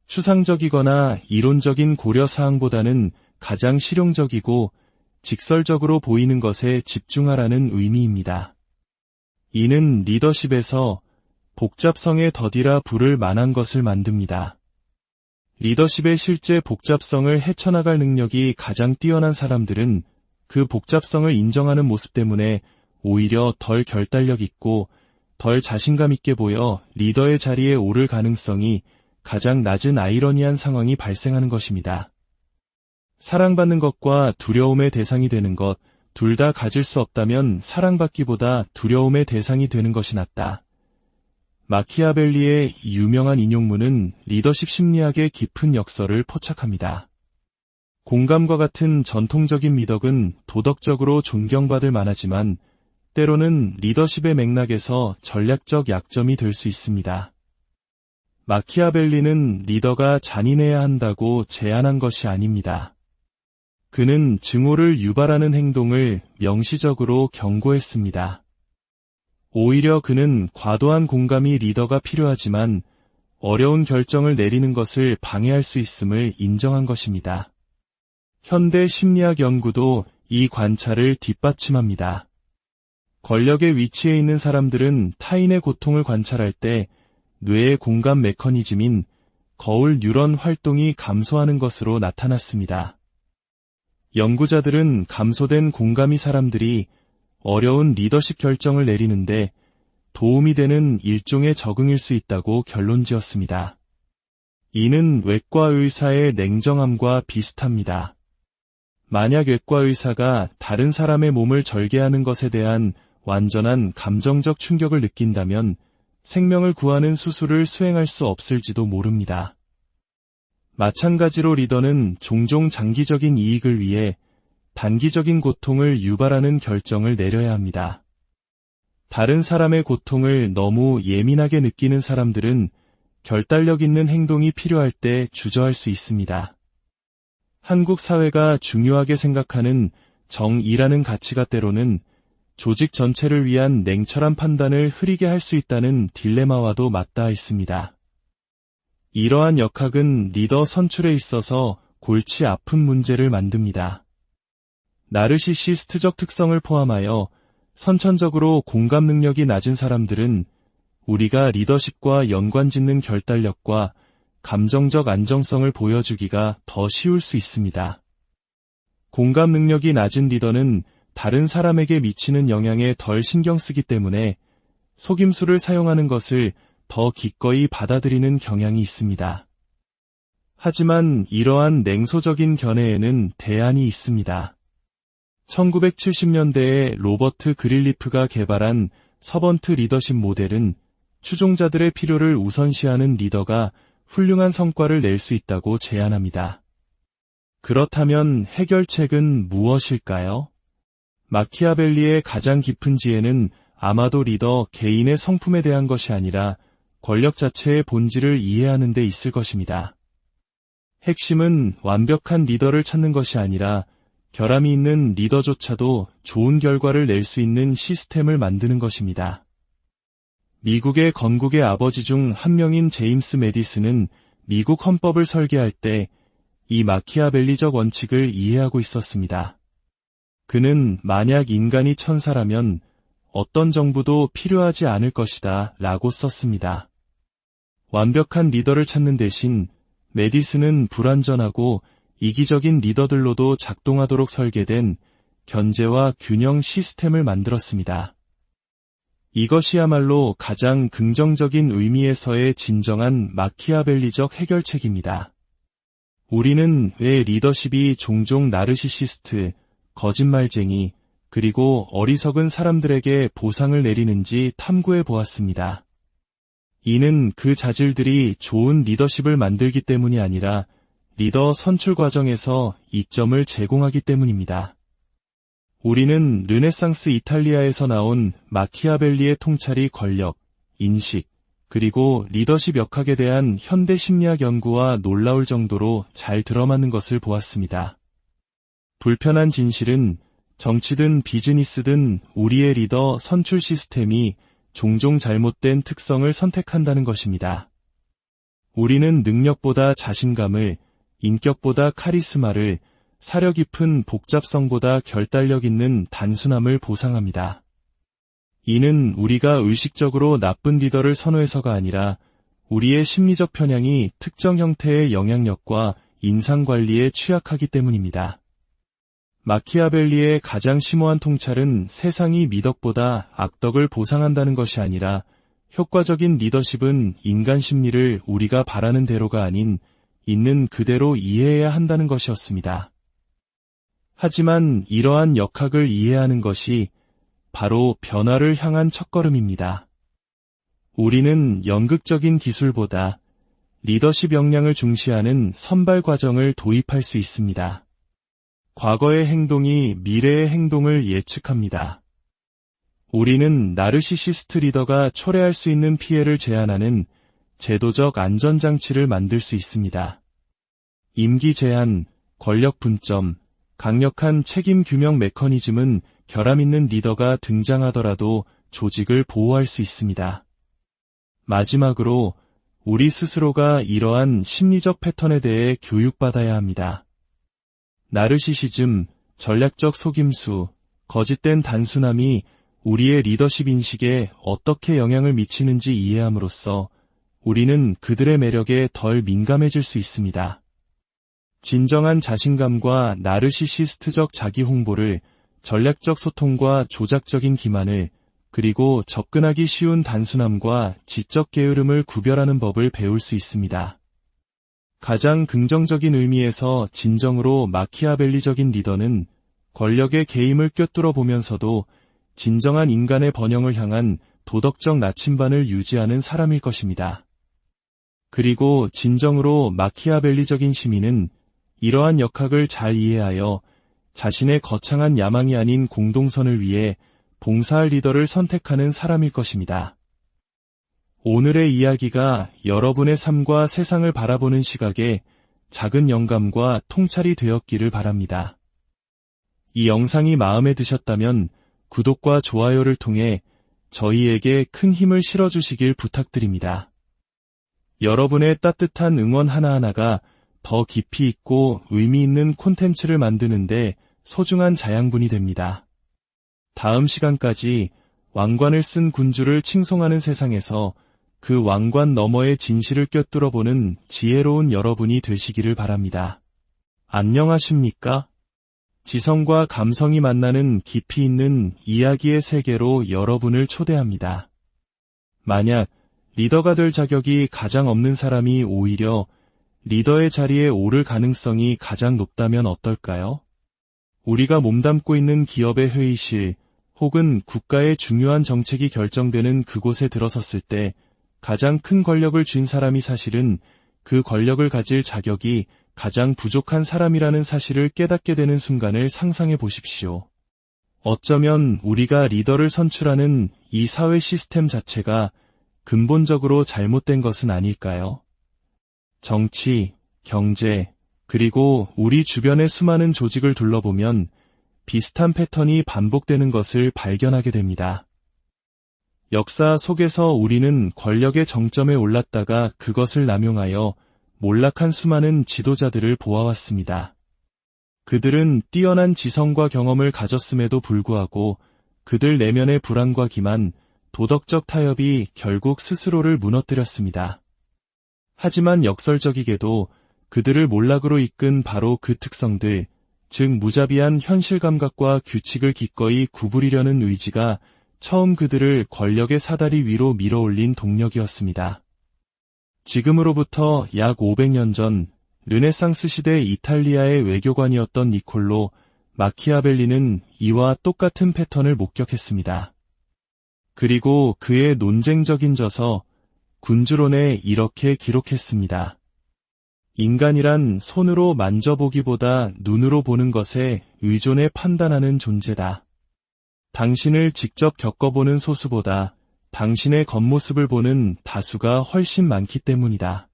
추상적이거나 이론적인 고려사항보다는 가장 실용적이고 직설적으로 보이는 것에 집중하라는 의미입니다. 이는 리더십에서 복잡성에 더디라 부를 만한 것을 만듭니다. 리더십의 실제 복잡성을 헤쳐나갈 능력이 가장 뛰어난 사람들은 그 복잡성을 인정하는 모습 때문에 오히려 덜 결단력 있고 덜 자신감 있게 보여 리더의 자리에 오를 가능성이 가장 낮은 아이러니한 상황이 발생하는 것입니다. 사랑받는 것과 두려움의 대상이 되는 것, 둘 다 가질 수 없다면 사랑받기보다 두려움의 대상이 되는 것이 낫다. 마키아벨리의 유명한 인용문은 리더십 심리학의 깊은 역설을 포착합니다. 공감과 같은 전통적인 미덕은 도덕적으로 존경받을 만하지만 때로는 리더십의 맥락에서 전략적 약점이 될 수 있습니다. 마키아벨리는 리더가 잔인해야 한다고 제안한 것이 아닙니다. 그는 증오를 유발하는 행동을 명시적으로 경고했습니다. 오히려 그는 과도한 공감이 리더가 필요하지만 어려운 결정을 내리는 것을 방해할 수 있음을 인정한 것입니다. 현대 심리학 연구도 이 관찰을 뒷받침합니다. 권력의 위치에 있는 사람들은 타인의 고통을 관찰할 때 뇌의 공감 메커니즘인 거울 뉴런 활동이 감소하는 것으로 나타났습니다. 연구자들은 감소된 공감이 사람들이 어려운 리더십 결정을 내리는데 도움이 되는 일종의 적응일 수 있다고 결론지었습니다. 이는 외과 의사의 냉정함과 비슷합니다. 만약 외과 의사가 다른 사람의 몸을 절개하는 것에 대한 완전한 감정적 충격을 느낀다면 생명을 구하는 수술을 수행할 수 없을지도 모릅니다. 마찬가지로 리더는 종종 장기적인 이익을 위해 단기적인 고통을 유발하는 결정을 내려야 합니다. 다른 사람의 고통을 너무 예민하게 느끼는 사람들은 결단력 있는 행동이 필요할 때 주저할 수 있습니다. 한국 사회가 중요하게 생각하는 정의라는 가치가 때로는 조직 전체를 위한 냉철한 판단을 흐리게 할 수 있다는 딜레마와도 맞닿아 있습니다. 이러한 역학은 리더 선출에 있어서 골치 아픈 문제를 만듭니다. 나르시시스트적 특성을 포함하여 선천적으로 공감 능력이 낮은 사람들은 우리가 리더십과 연관짓는 결단력과 감정적 안정성을 보여주기가 더 쉬울 수 있습니다. 공감 능력이 낮은 리더는 다른 사람에게 미치는 영향에 덜 신경 쓰기 때문에 속임수를 사용하는 것을 더 기꺼이 받아들이는 경향이 있습니다. 하지만 이러한 냉소적인 견해에는 대안이 있습니다. 1970년대에 로버트 그릴리프가 개발한 서번트 리더십 모델은 추종자들의 필요를 우선시하는 리더가 훌륭한 성과를 낼 수 있다고 제안합니다. 그렇다면 해결책은 무엇일까요? 마키아벨리의 가장 깊은 지혜는 아마도 리더 개인의 성품에 대한 것이 아니라 권력 자체의 본질을 이해하는 데 있을 것입니다. 핵심은 완벽한 리더를 찾는 것이 아니라 결함이 있는 리더조차도 좋은 결과를 낼 수 있는 시스템을 만드는 것입니다. 미국의 건국의 아버지 중 한 명인 제임스 매디슨은 미국 헌법을 설계할 때 이 마키아벨리적 원칙을 이해하고 있었습니다. 그는 만약 인간이 천사라면 어떤 정부도 필요하지 않을 것이다 라고 썼습니다. 완벽한 리더를 찾는 대신 매디슨은 불완전하고 이기적인 리더들로도 작동하도록 설계된 견제와 균형 시스템을 만들었습니다. 이것이야말로 가장 긍정적인 의미에서의 진정한 마키아벨리적 해결책입니다. 우리는 왜 리더십이 종종 나르시시스트, 거짓말쟁이, 그리고 어리석은 사람들에게 보상을 내리는지 탐구해 보았습니다. 이는 그 자질들이 좋은 리더십을 만들기 때문이 아니라 리더 선출 과정에서 이점을 제공하기 때문입니다. 우리는 르네상스 이탈리아에서 나온 마키아벨리의 통찰이 권력, 인식, 그리고 리더십 역학에 대한 현대 심리학 연구와 놀라울 정도로 잘 들어맞는 것을 보았습니다. 불편한 진실은 정치든 비즈니스든 우리의 리더 선출 시스템이 종종 잘못된 특성을 선택한다는 것입니다. 우리는 능력보다 자신감을, 인격보다 카리스마를, 사려 깊은 복잡성보다 결단력 있는 단순함을 보상합니다. 이는 우리가 의식적으로 나쁜 리더를 선호해서가 아니라 우리의 심리적 편향이 특정 형태의 영향력과 인상관리에 취약하기 때문입니다. 마키아벨리의 가장 심오한 통찰은 세상이 미덕보다 악덕을 보상한다는 것이 아니라 효과적인 리더십은 인간 심리를 우리가 바라는 대로가 아닌 있는 그대로 이해해야 한다는 것이었습니다. 하지만 이러한 역학을 이해하는 것이 바로 변화를 향한 첫걸음입니다. 우리는 연극적인 기술보다 리더십 역량을 중시하는 선발 과정을 도입할 수 있습니다. 과거의 행동이 미래의 행동을 예측합니다. 우리는 나르시시스트 리더가 초래할 수 있는 피해를 제한하는 제도적 안전장치를 만들 수 있습니다. 임기 제한, 권력 분점, 강력한 책임 규명 메커니즘은 결함 있는 리더가 등장하더라도 조직을 보호할 수 있습니다. 마지막으로 우리 스스로가 이러한 심리적 패턴에 대해 교육받아야 합니다. 나르시시즘, 전략적 속임수, 거짓된 단순함이 우리의 리더십 인식에 어떻게 영향을 미치는지 이해함으로써 우리는 그들의 매력에 덜 민감해질 수 있습니다. 진정한 자신감과 나르시시스트적 자기 홍보를 전략적 소통과 조작적인 기만을 그리고 접근하기 쉬운 단순함과 지적 게으름을 구별하는 법을 배울 수 있습니다. 가장 긍정적인 의미에서 진정으로 마키아벨리적인 리더는 권력의 개임을 꿰뚫어 보면서도 진정한 인간의 번영을 향한 도덕적 나침반을 유지하는 사람일 것입니다. 그리고 진정으로 마키아벨리적인 시민은 이러한 역학을 잘 이해하여 자신의 거창한 야망이 아닌 공동선을 위해 봉사할 리더를 선택하는 사람일 것입니다. 오늘의 이야기가 여러분의 삶과 세상을 바라보는 시각에 작은 영감과 통찰이 되었기를 바랍니다. 이 영상이 마음에 드셨다면 구독과 좋아요를 통해 저희에게 큰 힘을 실어주시길 부탁드립니다. 여러분의 따뜻한 응원 하나하나가 더 깊이 있고 의미 있는 콘텐츠를 만드는데 소중한 자양분이 됩니다. 다음 시간까지 왕관을 쓴 군주를 칭송하는 세상에서 그 왕관 너머의 진실을 꿰뚫어 보는 지혜로운 여러분이 되시기를 바랍니다. 안녕하십니까? 지성과 감성이 만나는 깊이 있는 이야기의 세계로 여러분을 초대합니다. 만약 리더가 될 자격이 가장 없는 사람이 오히려 리더의 자리에 오를 가능성이 가장 높다면 어떨까요? 우리가 몸담고 있는 기업의 회의실 혹은 국가의 중요한 정책이 결정되는 그곳에 들어섰을 때 가장 큰 권력을 쥔 사람이 사실은 그 권력을 가질 자격이 가장 부족한 사람이라는 사실을 깨닫게 되는 순간을 상상해 보십시오. 어쩌면 우리가 리더를 선출하는 이 사회 시스템 자체가 근본적으로 잘못된 것은 아닐까요? 정치, 경제, 그리고 우리 주변의 수많은 조직을 둘러보면 비슷한 패턴이 반복되는 것을 발견하게 됩니다. 역사 속에서 우리는 권력의 정점에 올랐다가 그것을 남용하여 몰락한 수많은 지도자들을 보아왔습니다. 그들은 뛰어난 지성과 경험을 가졌음에도 불구하고 그들 내면의 불안과 기만, 도덕적 타협이 결국 스스로를 무너뜨렸습니다. 하지만 역설적이게도 그들을 몰락으로 이끈 바로 그 특성들, 즉 무자비한 현실 감각과 규칙을 기꺼이 구부리려는 의지가 처음 그들을 권력의 사다리 위로 밀어올린 동력이었습니다. 지금으로부터 약 500년 전 르네상스 시대 이탈리아의 외교관이었던 니콜로 마키아벨리는 이와 똑같은 패턴을 목격했습니다. 그리고 그의 논쟁적인 저서 군주론에 이렇게 기록했습니다. 인간이란 손으로 만져보기보다 눈으로 보는 것에 의존해 판단하는 존재다. 당신을 직접 겪어보는 소수보다 당신의 겉모습을 보는 다수가 훨씬 많기 때문이다.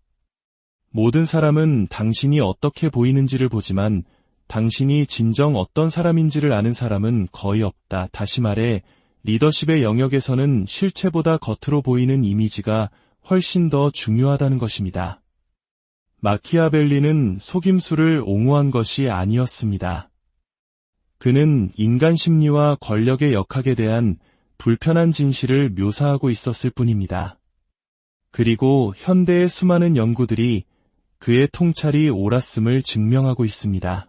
모든 사람은 당신이 어떻게 보이는지를 보지만 당신이 진정 어떤 사람인지를 아는 사람은 거의 없다. 다시 말해 리더십의 영역에서는 실체보다 겉으로 보이는 이미지가 훨씬 더 중요하다는 것입니다. 마키아벨리는 속임수를 옹호한 것이 아니었습니다. 그는 인간 심리와 권력의 역학에 대한 불편한 진실을 묘사하고 있었을 뿐입니다. 그리고 현대의 수많은 연구들이 그의 통찰이 옳았음을 증명하고 있습니다.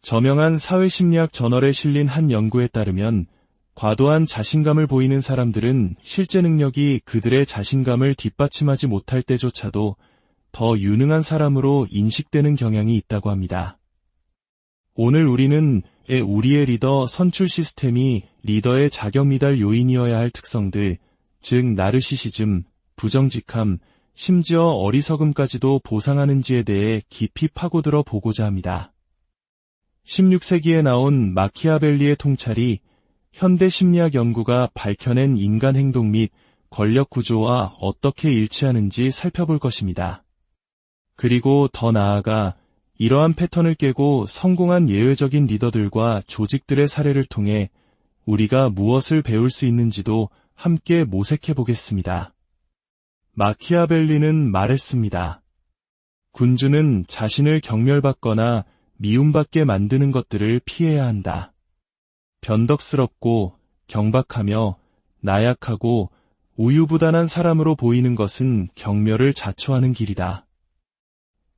저명한 사회심리학 저널에 실린 한 연구에 따르면 과도한 자신감을 보이는 사람들은 실제 능력이 그들의 자신감을 뒷받침하지 못할 때조차도 더 유능한 사람으로 인식되는 경향이 있다고 합니다. 오늘 우리는 우리의 리더 선출 시스템이 리더의 자격 미달 요인이어야 할 특성들, 즉 나르시시즘, 부정직함, 심지어 어리석음까지도 보상하는지에 대해 깊이 파고들어 보고자 합니다. 16세기에 나온 마키아벨리의 통찰이 현대 심리학 연구가 밝혀낸 인간 행동 및 권력 구조와 어떻게 일치하는지 살펴볼 것입니다. 그리고 더 나아가 이러한 패턴을 깨고 성공한 예외적인 리더들과 조직들의 사례를 통해 우리가 무엇을 배울 수 있는지도 함께 모색해 보겠습니다. 마키아벨리는 말했습니다. 군주는 자신을 경멸받거나 미움받게 만드는 것들을 피해야 한다. 변덕스럽고 경박하며 나약하고 우유부단한 사람으로 보이는 것은 경멸을 자초하는 길이다.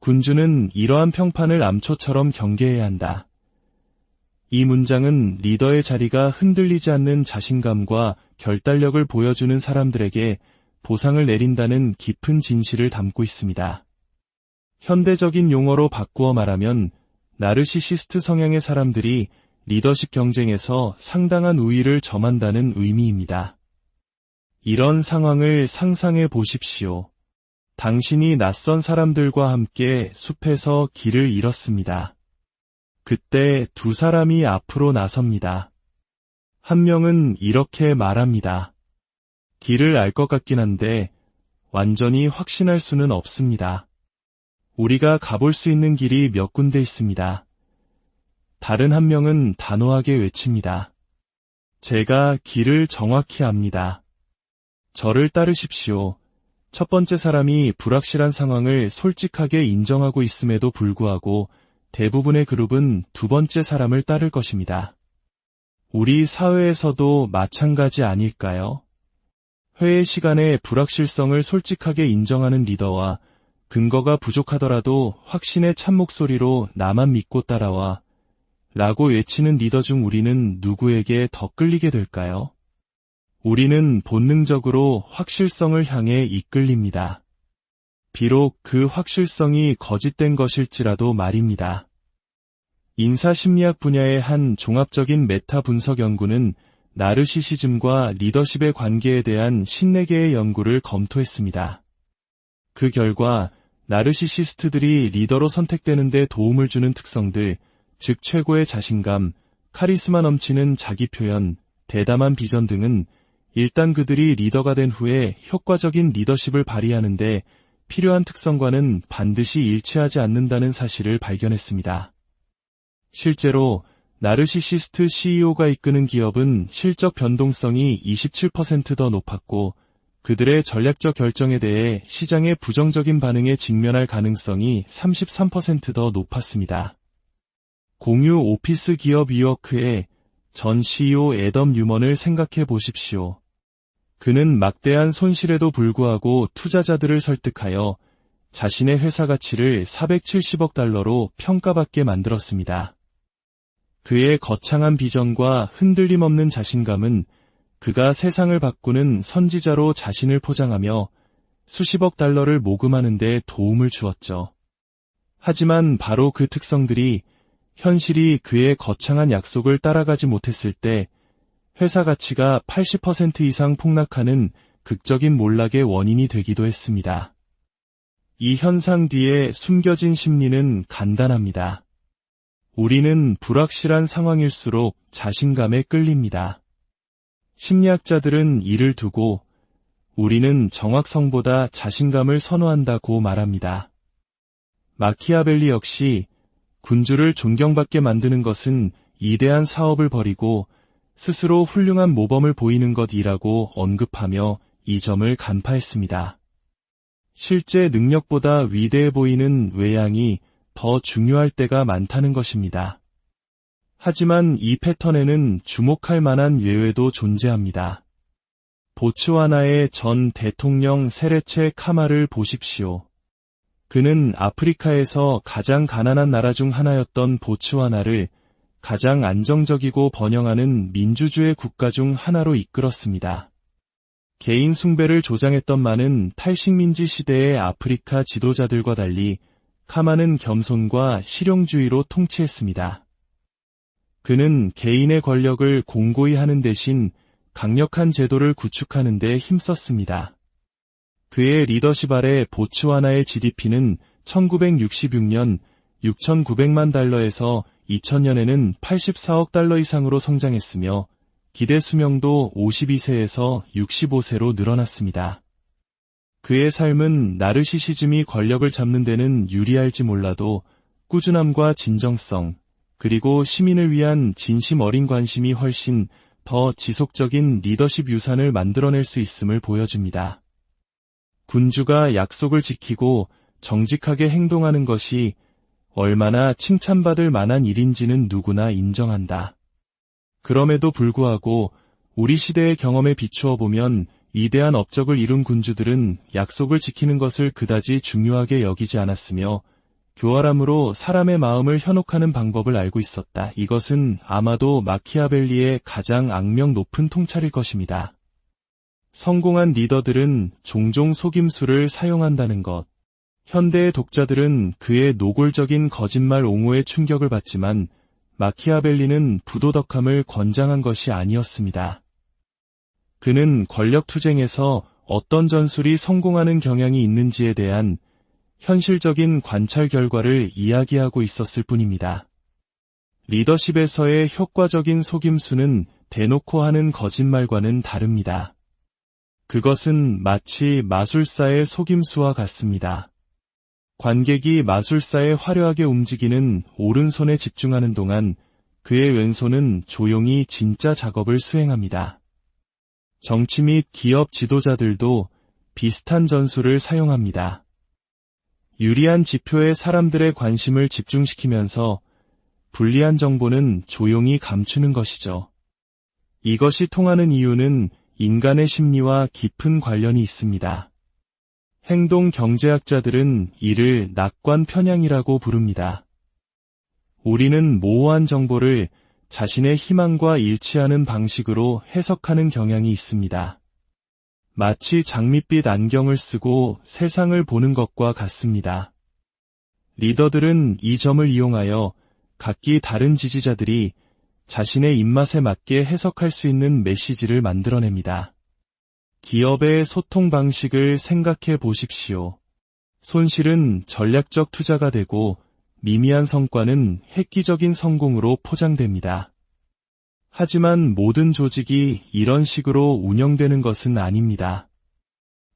군주는 이러한 평판을 암초처럼 경계해야 한다. 이 문장은 리더의 자리가 흔들리지 않는 자신감과 결단력을 보여주는 사람들에게 보상을 내린다는 깊은 진실을 담고 있습니다. 현대적인 용어로 바꾸어 말하면 나르시시스트 성향의 사람들이 리더십 경쟁에서 상당한 우위를 점한다는 의미입니다. 이런 상황을 상상해 보십시오. 당신이 낯선 사람들과 함께 숲에서 길을 잃었습니다. 그때 두 사람이 앞으로 나섭니다. 한 명은 이렇게 말합니다. 길을 알 것 같긴 한데 완전히 확신할 수는 없습니다. 우리가 가볼 수 있는 길이 몇 군데 있습니다. 다른 한 명은 단호하게 외칩니다. 제가 길을 정확히 압니다. 저를 따르십시오. 첫 번째 사람이 불확실한 상황을 솔직하게 인정하고 있음에도 불구하고 대부분의 그룹은 두 번째 사람을 따를 것입니다. 우리 사회에서도 마찬가지 아닐까요? 회의 시간에 불확실성을 솔직하게 인정하는 리더와 근거가 부족하더라도 확신의 참목소리로 나만 믿고 따라와 라고 외치는 리더 중 우리는 누구에게 더 끌리게 될까요? 우리는 본능적으로 확실성을 향해 이끌립니다. 비록 그 확실성이 거짓된 것일지라도 말입니다. 인사심리학 분야의 한 종합적인 메타 분석 연구는 나르시시즘과 리더십의 관계에 대한 14개의 연구를 검토했습니다. 그 결과 나르시시스트들이 리더로 선택되는 데 도움을 주는 특성들, 즉 최고의 자신감, 카리스마 넘치는 자기 표현, 대담한 비전 등은 일단 그들이 리더가 된 후에 효과적인 리더십을 발휘하는데 필요한 특성과는 반드시 일치하지 않는다는 사실을 발견했습니다. 실제로 나르시시스트 CEO가 이끄는 기업은 실적 변동성이 27% 더 높았고 그들의 전략적 결정에 대해 시장의 부정적인 반응에 직면할 가능성이 33% 더 높았습니다. 공유 오피스 기업 위워크의 전 CEO 애덤 뉴먼을 생각해 보십시오. 그는 막대한 손실에도 불구하고 투자자들을 설득하여 자신의 회사 가치를 470억 달러로 평가받게 만들었습니다. 그의 거창한 비전과 흔들림 없는 자신감은 그가 세상을 바꾸는 선지자로 자신을 포장하며 수십억 달러를 모금하는 데 도움을 주었죠. 하지만 바로 그 특성들이 현실이 그의 거창한 약속을 따라가지 못했을 때 회사 가치가 80% 이상 폭락하는 극적인 몰락의 원인이 되기도 했습니다. 이 현상 뒤에 숨겨진 심리는 간단합니다. 우리는 불확실한 상황일수록 자신감에 끌립니다. 심리학자들은 이를 두고 우리는 정확성보다 자신감을 선호한다고 말합니다. 마키아벨리 역시 군주를 존경받게 만드는 것은 이대한 사업을 벌이고 스스로 훌륭한 모범을 보이는 것이라고 언급하며 이 점을 간파했습니다. 실제 능력보다 위대해 보이는 외양이 더 중요할 때가 많다는 것입니다. 하지만 이 패턴에는 주목할 만한 예외도 존재합니다. 보츠와나의 전 대통령 세레체 카마를 보십시오. 그는 아프리카에서 가장 가난한 나라 중 하나였던 보츠와나를 가장 안정적이고 번영하는 민주주의 국가 중 하나로 이끌었습니다. 개인 숭배를 조장했던 많은 탈식민지 시대의 아프리카 지도자들과 달리 카마는 겸손과 실용주의로 통치했습니다. 그는 개인의 권력을 공고히 하는 대신 강력한 제도를 구축하는 데 힘썼습니다. 그의 리더십 아래 보츠와나의 GDP는 1966년 6,900만 달러에서 2000년에는 84억 달러 이상으로 성장했으며 기대 수명도 52세에서 65세로 늘어났습니다. 그의 삶은 나르시시즘이 권력을 잡는 데는 유리할지 몰라도 꾸준함과 진정성, 그리고 시민을 위한 진심 어린 관심이 훨씬 더 지속적인 리더십 유산을 만들어낼 수 있음을 보여줍니다. 군주가 약속을 지키고 정직하게 행동하는 것이 얼마나 칭찬받을 만한 일인지는 누구나 인정한다. 그럼에도 불구하고 우리 시대의 경험에 비추어 보면 위대한 업적을 이룬 군주들은 약속을 지키는 것을 그다지 중요하게 여기지 않았으며 교활함으로 사람의 마음을 현혹하는 방법을 알고 있었다. 이것은 아마도 마키아벨리의 가장 악명 높은 통찰일 것입니다. 성공한 리더들은 종종 속임수를 사용한다는 것. 현대의 독자들은 그의 노골적인 거짓말 옹호에 충격을 받지만 마키아벨리는 부도덕함을 권장한 것이 아니었습니다. 그는 권력투쟁에서 어떤 전술이 성공하는 경향이 있는지에 대한 현실적인 관찰 결과를 이야기하고 있었을 뿐입니다. 리더십에서의 효과적인 속임수는 대놓고 하는 거짓말과는 다릅니다. 그것은 마치 마술사의 속임수와 같습니다. 관객이 마술사의 화려하게 움직이는 오른손에 집중하는 동안 그의 왼손은 조용히 진짜 작업을 수행합니다. 정치 및 기업 지도자들도 비슷한 전술을 사용합니다. 유리한 지표에 사람들의 관심을 집중시키면서 불리한 정보는 조용히 감추는 것이죠. 이것이 통하는 이유는 인간의 심리와 깊은 관련이 있습니다. 행동 경제학자들은 이를 낙관 편향이라고 부릅니다. 우리는 모호한 정보를 자신의 희망과 일치하는 방식으로 해석하는 경향이 있습니다. 마치 장밋빛 안경을 쓰고 세상을 보는 것과 같습니다. 리더들은 이 점을 이용하여 각기 다른 지지자들이 자신의 입맛에 맞게 해석할 수 있는 메시지를 만들어냅니다. 기업의 소통 방식을 생각해 보십시오. 손실은 전략적 투자가 되고 미미한 성과는 획기적인 성공으로 포장됩니다. 하지만 모든 조직이 이런 식으로 운영되는 것은 아닙니다.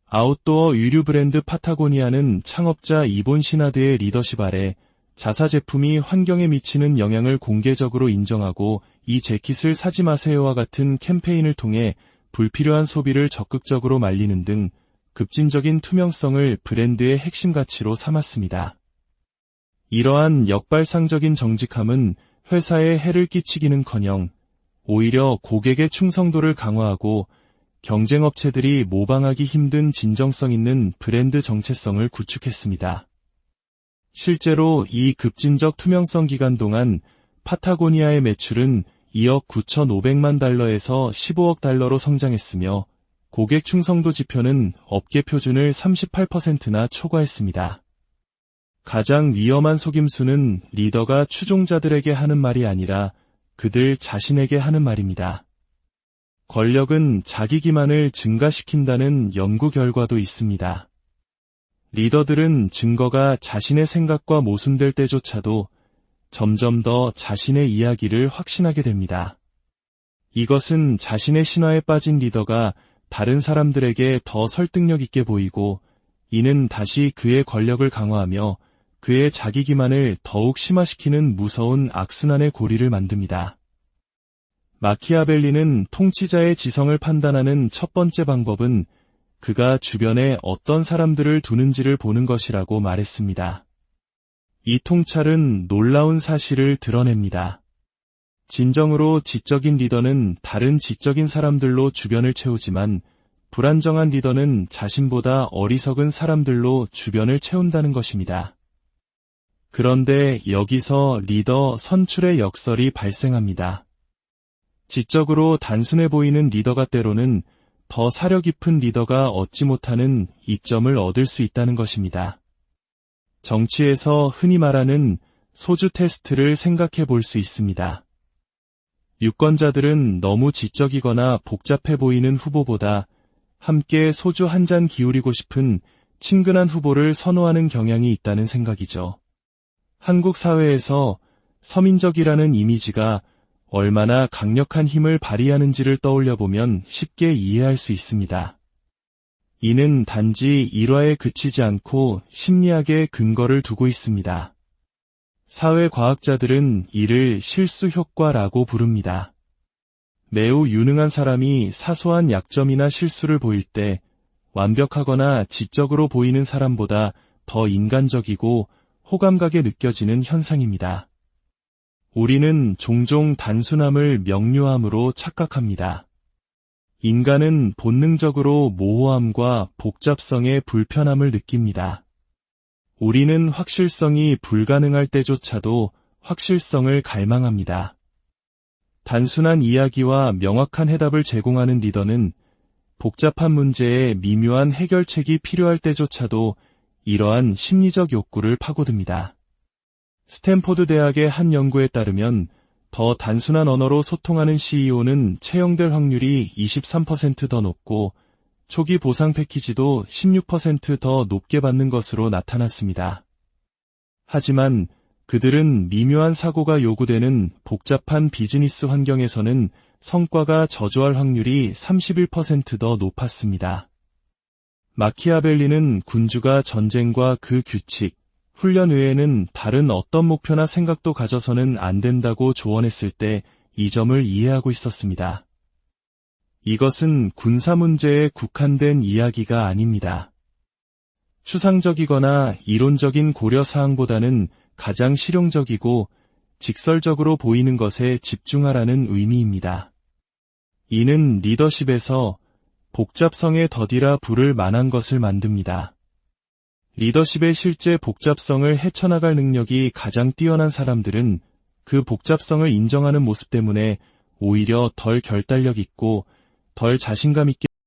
아웃도어 의류 브랜드 파타고니아는 창업자 이본 시나드의 리더십 아래 자사 제품이 환경에 미치는 영향을 공개적으로 인정하고 이 재킷을 사지 마세요와 같은 캠페인을 통해 불필요한 소비를 적극적으로 말리는 등 급진적인 투명성을 브랜드의 핵심 가치로 삼았습니다. 이러한 역발상적인 정직함은 회사에 해를 끼치기는커녕 오히려 고객의 충성도를 강화하고 경쟁업체들이 모방하기 힘든 진정성 있는 브랜드 정체성을 구축했습니다. 실제로 이 급진적 투명성 기간 동안 파타고니아의 매출은 2억 9,500만 달러에서 15억 달러로 성장했으며 고객 충성도 지표는 업계 표준을 38%나 초과했습니다. 가장 위험한 속임수는 리더가 추종자들에게 하는 말이 아니라 그들 자신에게 하는 말입니다. 권력은 자기 기만을 증가시킨다는 연구 결과도 있습니다. 리더들은 증거가 자신의 생각과 모순될 때조차도 점점 더 자신의 이야기를 확신하게 됩니다. 이것은 자신의 신화에 빠진 리더가 다른 사람들에게 더 설득력 있게 보이고 이는 다시 그의 권력을 강화하며 그의 자기 기만을 더욱 심화시키는 무서운 악순환의 고리를 만듭니다. 마키아벨리는 통치자의 지성을 판단하는 첫 번째 방법은 그가 주변에 어떤 사람들을 두는지를 보는 것이라고 말했습니다. 이 통찰은 놀라운 사실을 드러냅니다. 진정으로 지적인 리더는 다른 지적인 사람들로 주변을 채우지만 불안정한 리더는 자신보다 어리석은 사람들로 주변을 채운다는 것입니다. 그런데 여기서 리더 선출의 역설이 발생합니다. 지적으로 단순해 보이는 리더가 때로는 더 사려 깊은 리더가 얻지 못하는 이점을 얻을 수 있다는 것입니다. 정치에서 흔히 말하는 소주 테스트를 생각해 볼 수 있습니다. 유권자들은 너무 지적이거나 복잡해 보이는 후보보다 함께 소주 한 잔 기울이고 싶은 친근한 후보를 선호하는 경향이 있다는 생각이죠. 한국 사회에서 서민적이라는 이미지가 얼마나 강력한 힘을 발휘하는지를 떠올려보면 쉽게 이해할 수 있습니다. 이는 단지 일화에 그치지 않고 심리학의 근거를 두고 있습니다. 사회과학자들은 이를 실수 효과라고 부릅니다. 매우 유능한 사람이 사소한 약점이나 실수를 보일 때 완벽하거나 지적으로 보이는 사람보다 더 인간적이고 호감가게 느껴지는 현상입니다. 우리는 종종 단순함을 명료함으로 착각합니다. 인간은 본능적으로 모호함과 복잡성의 불편함을 느낍니다. 우리는 확실성이 불가능할 때조차도 확실성을 갈망합니다. 단순한 이야기와 명확한 해답을 제공하는 리더는 복잡한 문제에 미묘한 해결책이 필요할 때조차도 이러한 심리적 욕구를 파고듭니다. 스탠포드 대학의 한 연구에 따르면 더 단순한 언어로 소통하는 CEO는 채용될 확률이 23% 더 높고 초기 보상 패키지도 16% 더 높게 받는 것으로 나타났습니다. 하지만 그들은 미묘한 사고가 요구되는 복잡한 비즈니스 환경에서는 성과가 저조할 확률이 31% 더 높았습니다. 마키아벨리는 군주가 전쟁과 그 규칙, 훈련 외에는 다른 어떤 목표나 생각도 가져서는 안 된다고 조언했을 때 이 점을 이해하고 있었습니다. 이것은 군사 문제에 국한된 이야기가 아닙니다. 추상적이거나 이론적인 고려사항보다는 가장 실용적이고 직설적으로 보이는 것에 집중하라는 의미입니다. 이는 리더십에서 복잡성에 더디라 부를 만한 것을 만듭니다. 리더십의 실제 복잡성을 헤쳐나갈 능력이 가장 뛰어난 사람들은 그 복잡성을 인정하는 모습 때문에 오히려 덜 결단력 있고 덜 자신감 있게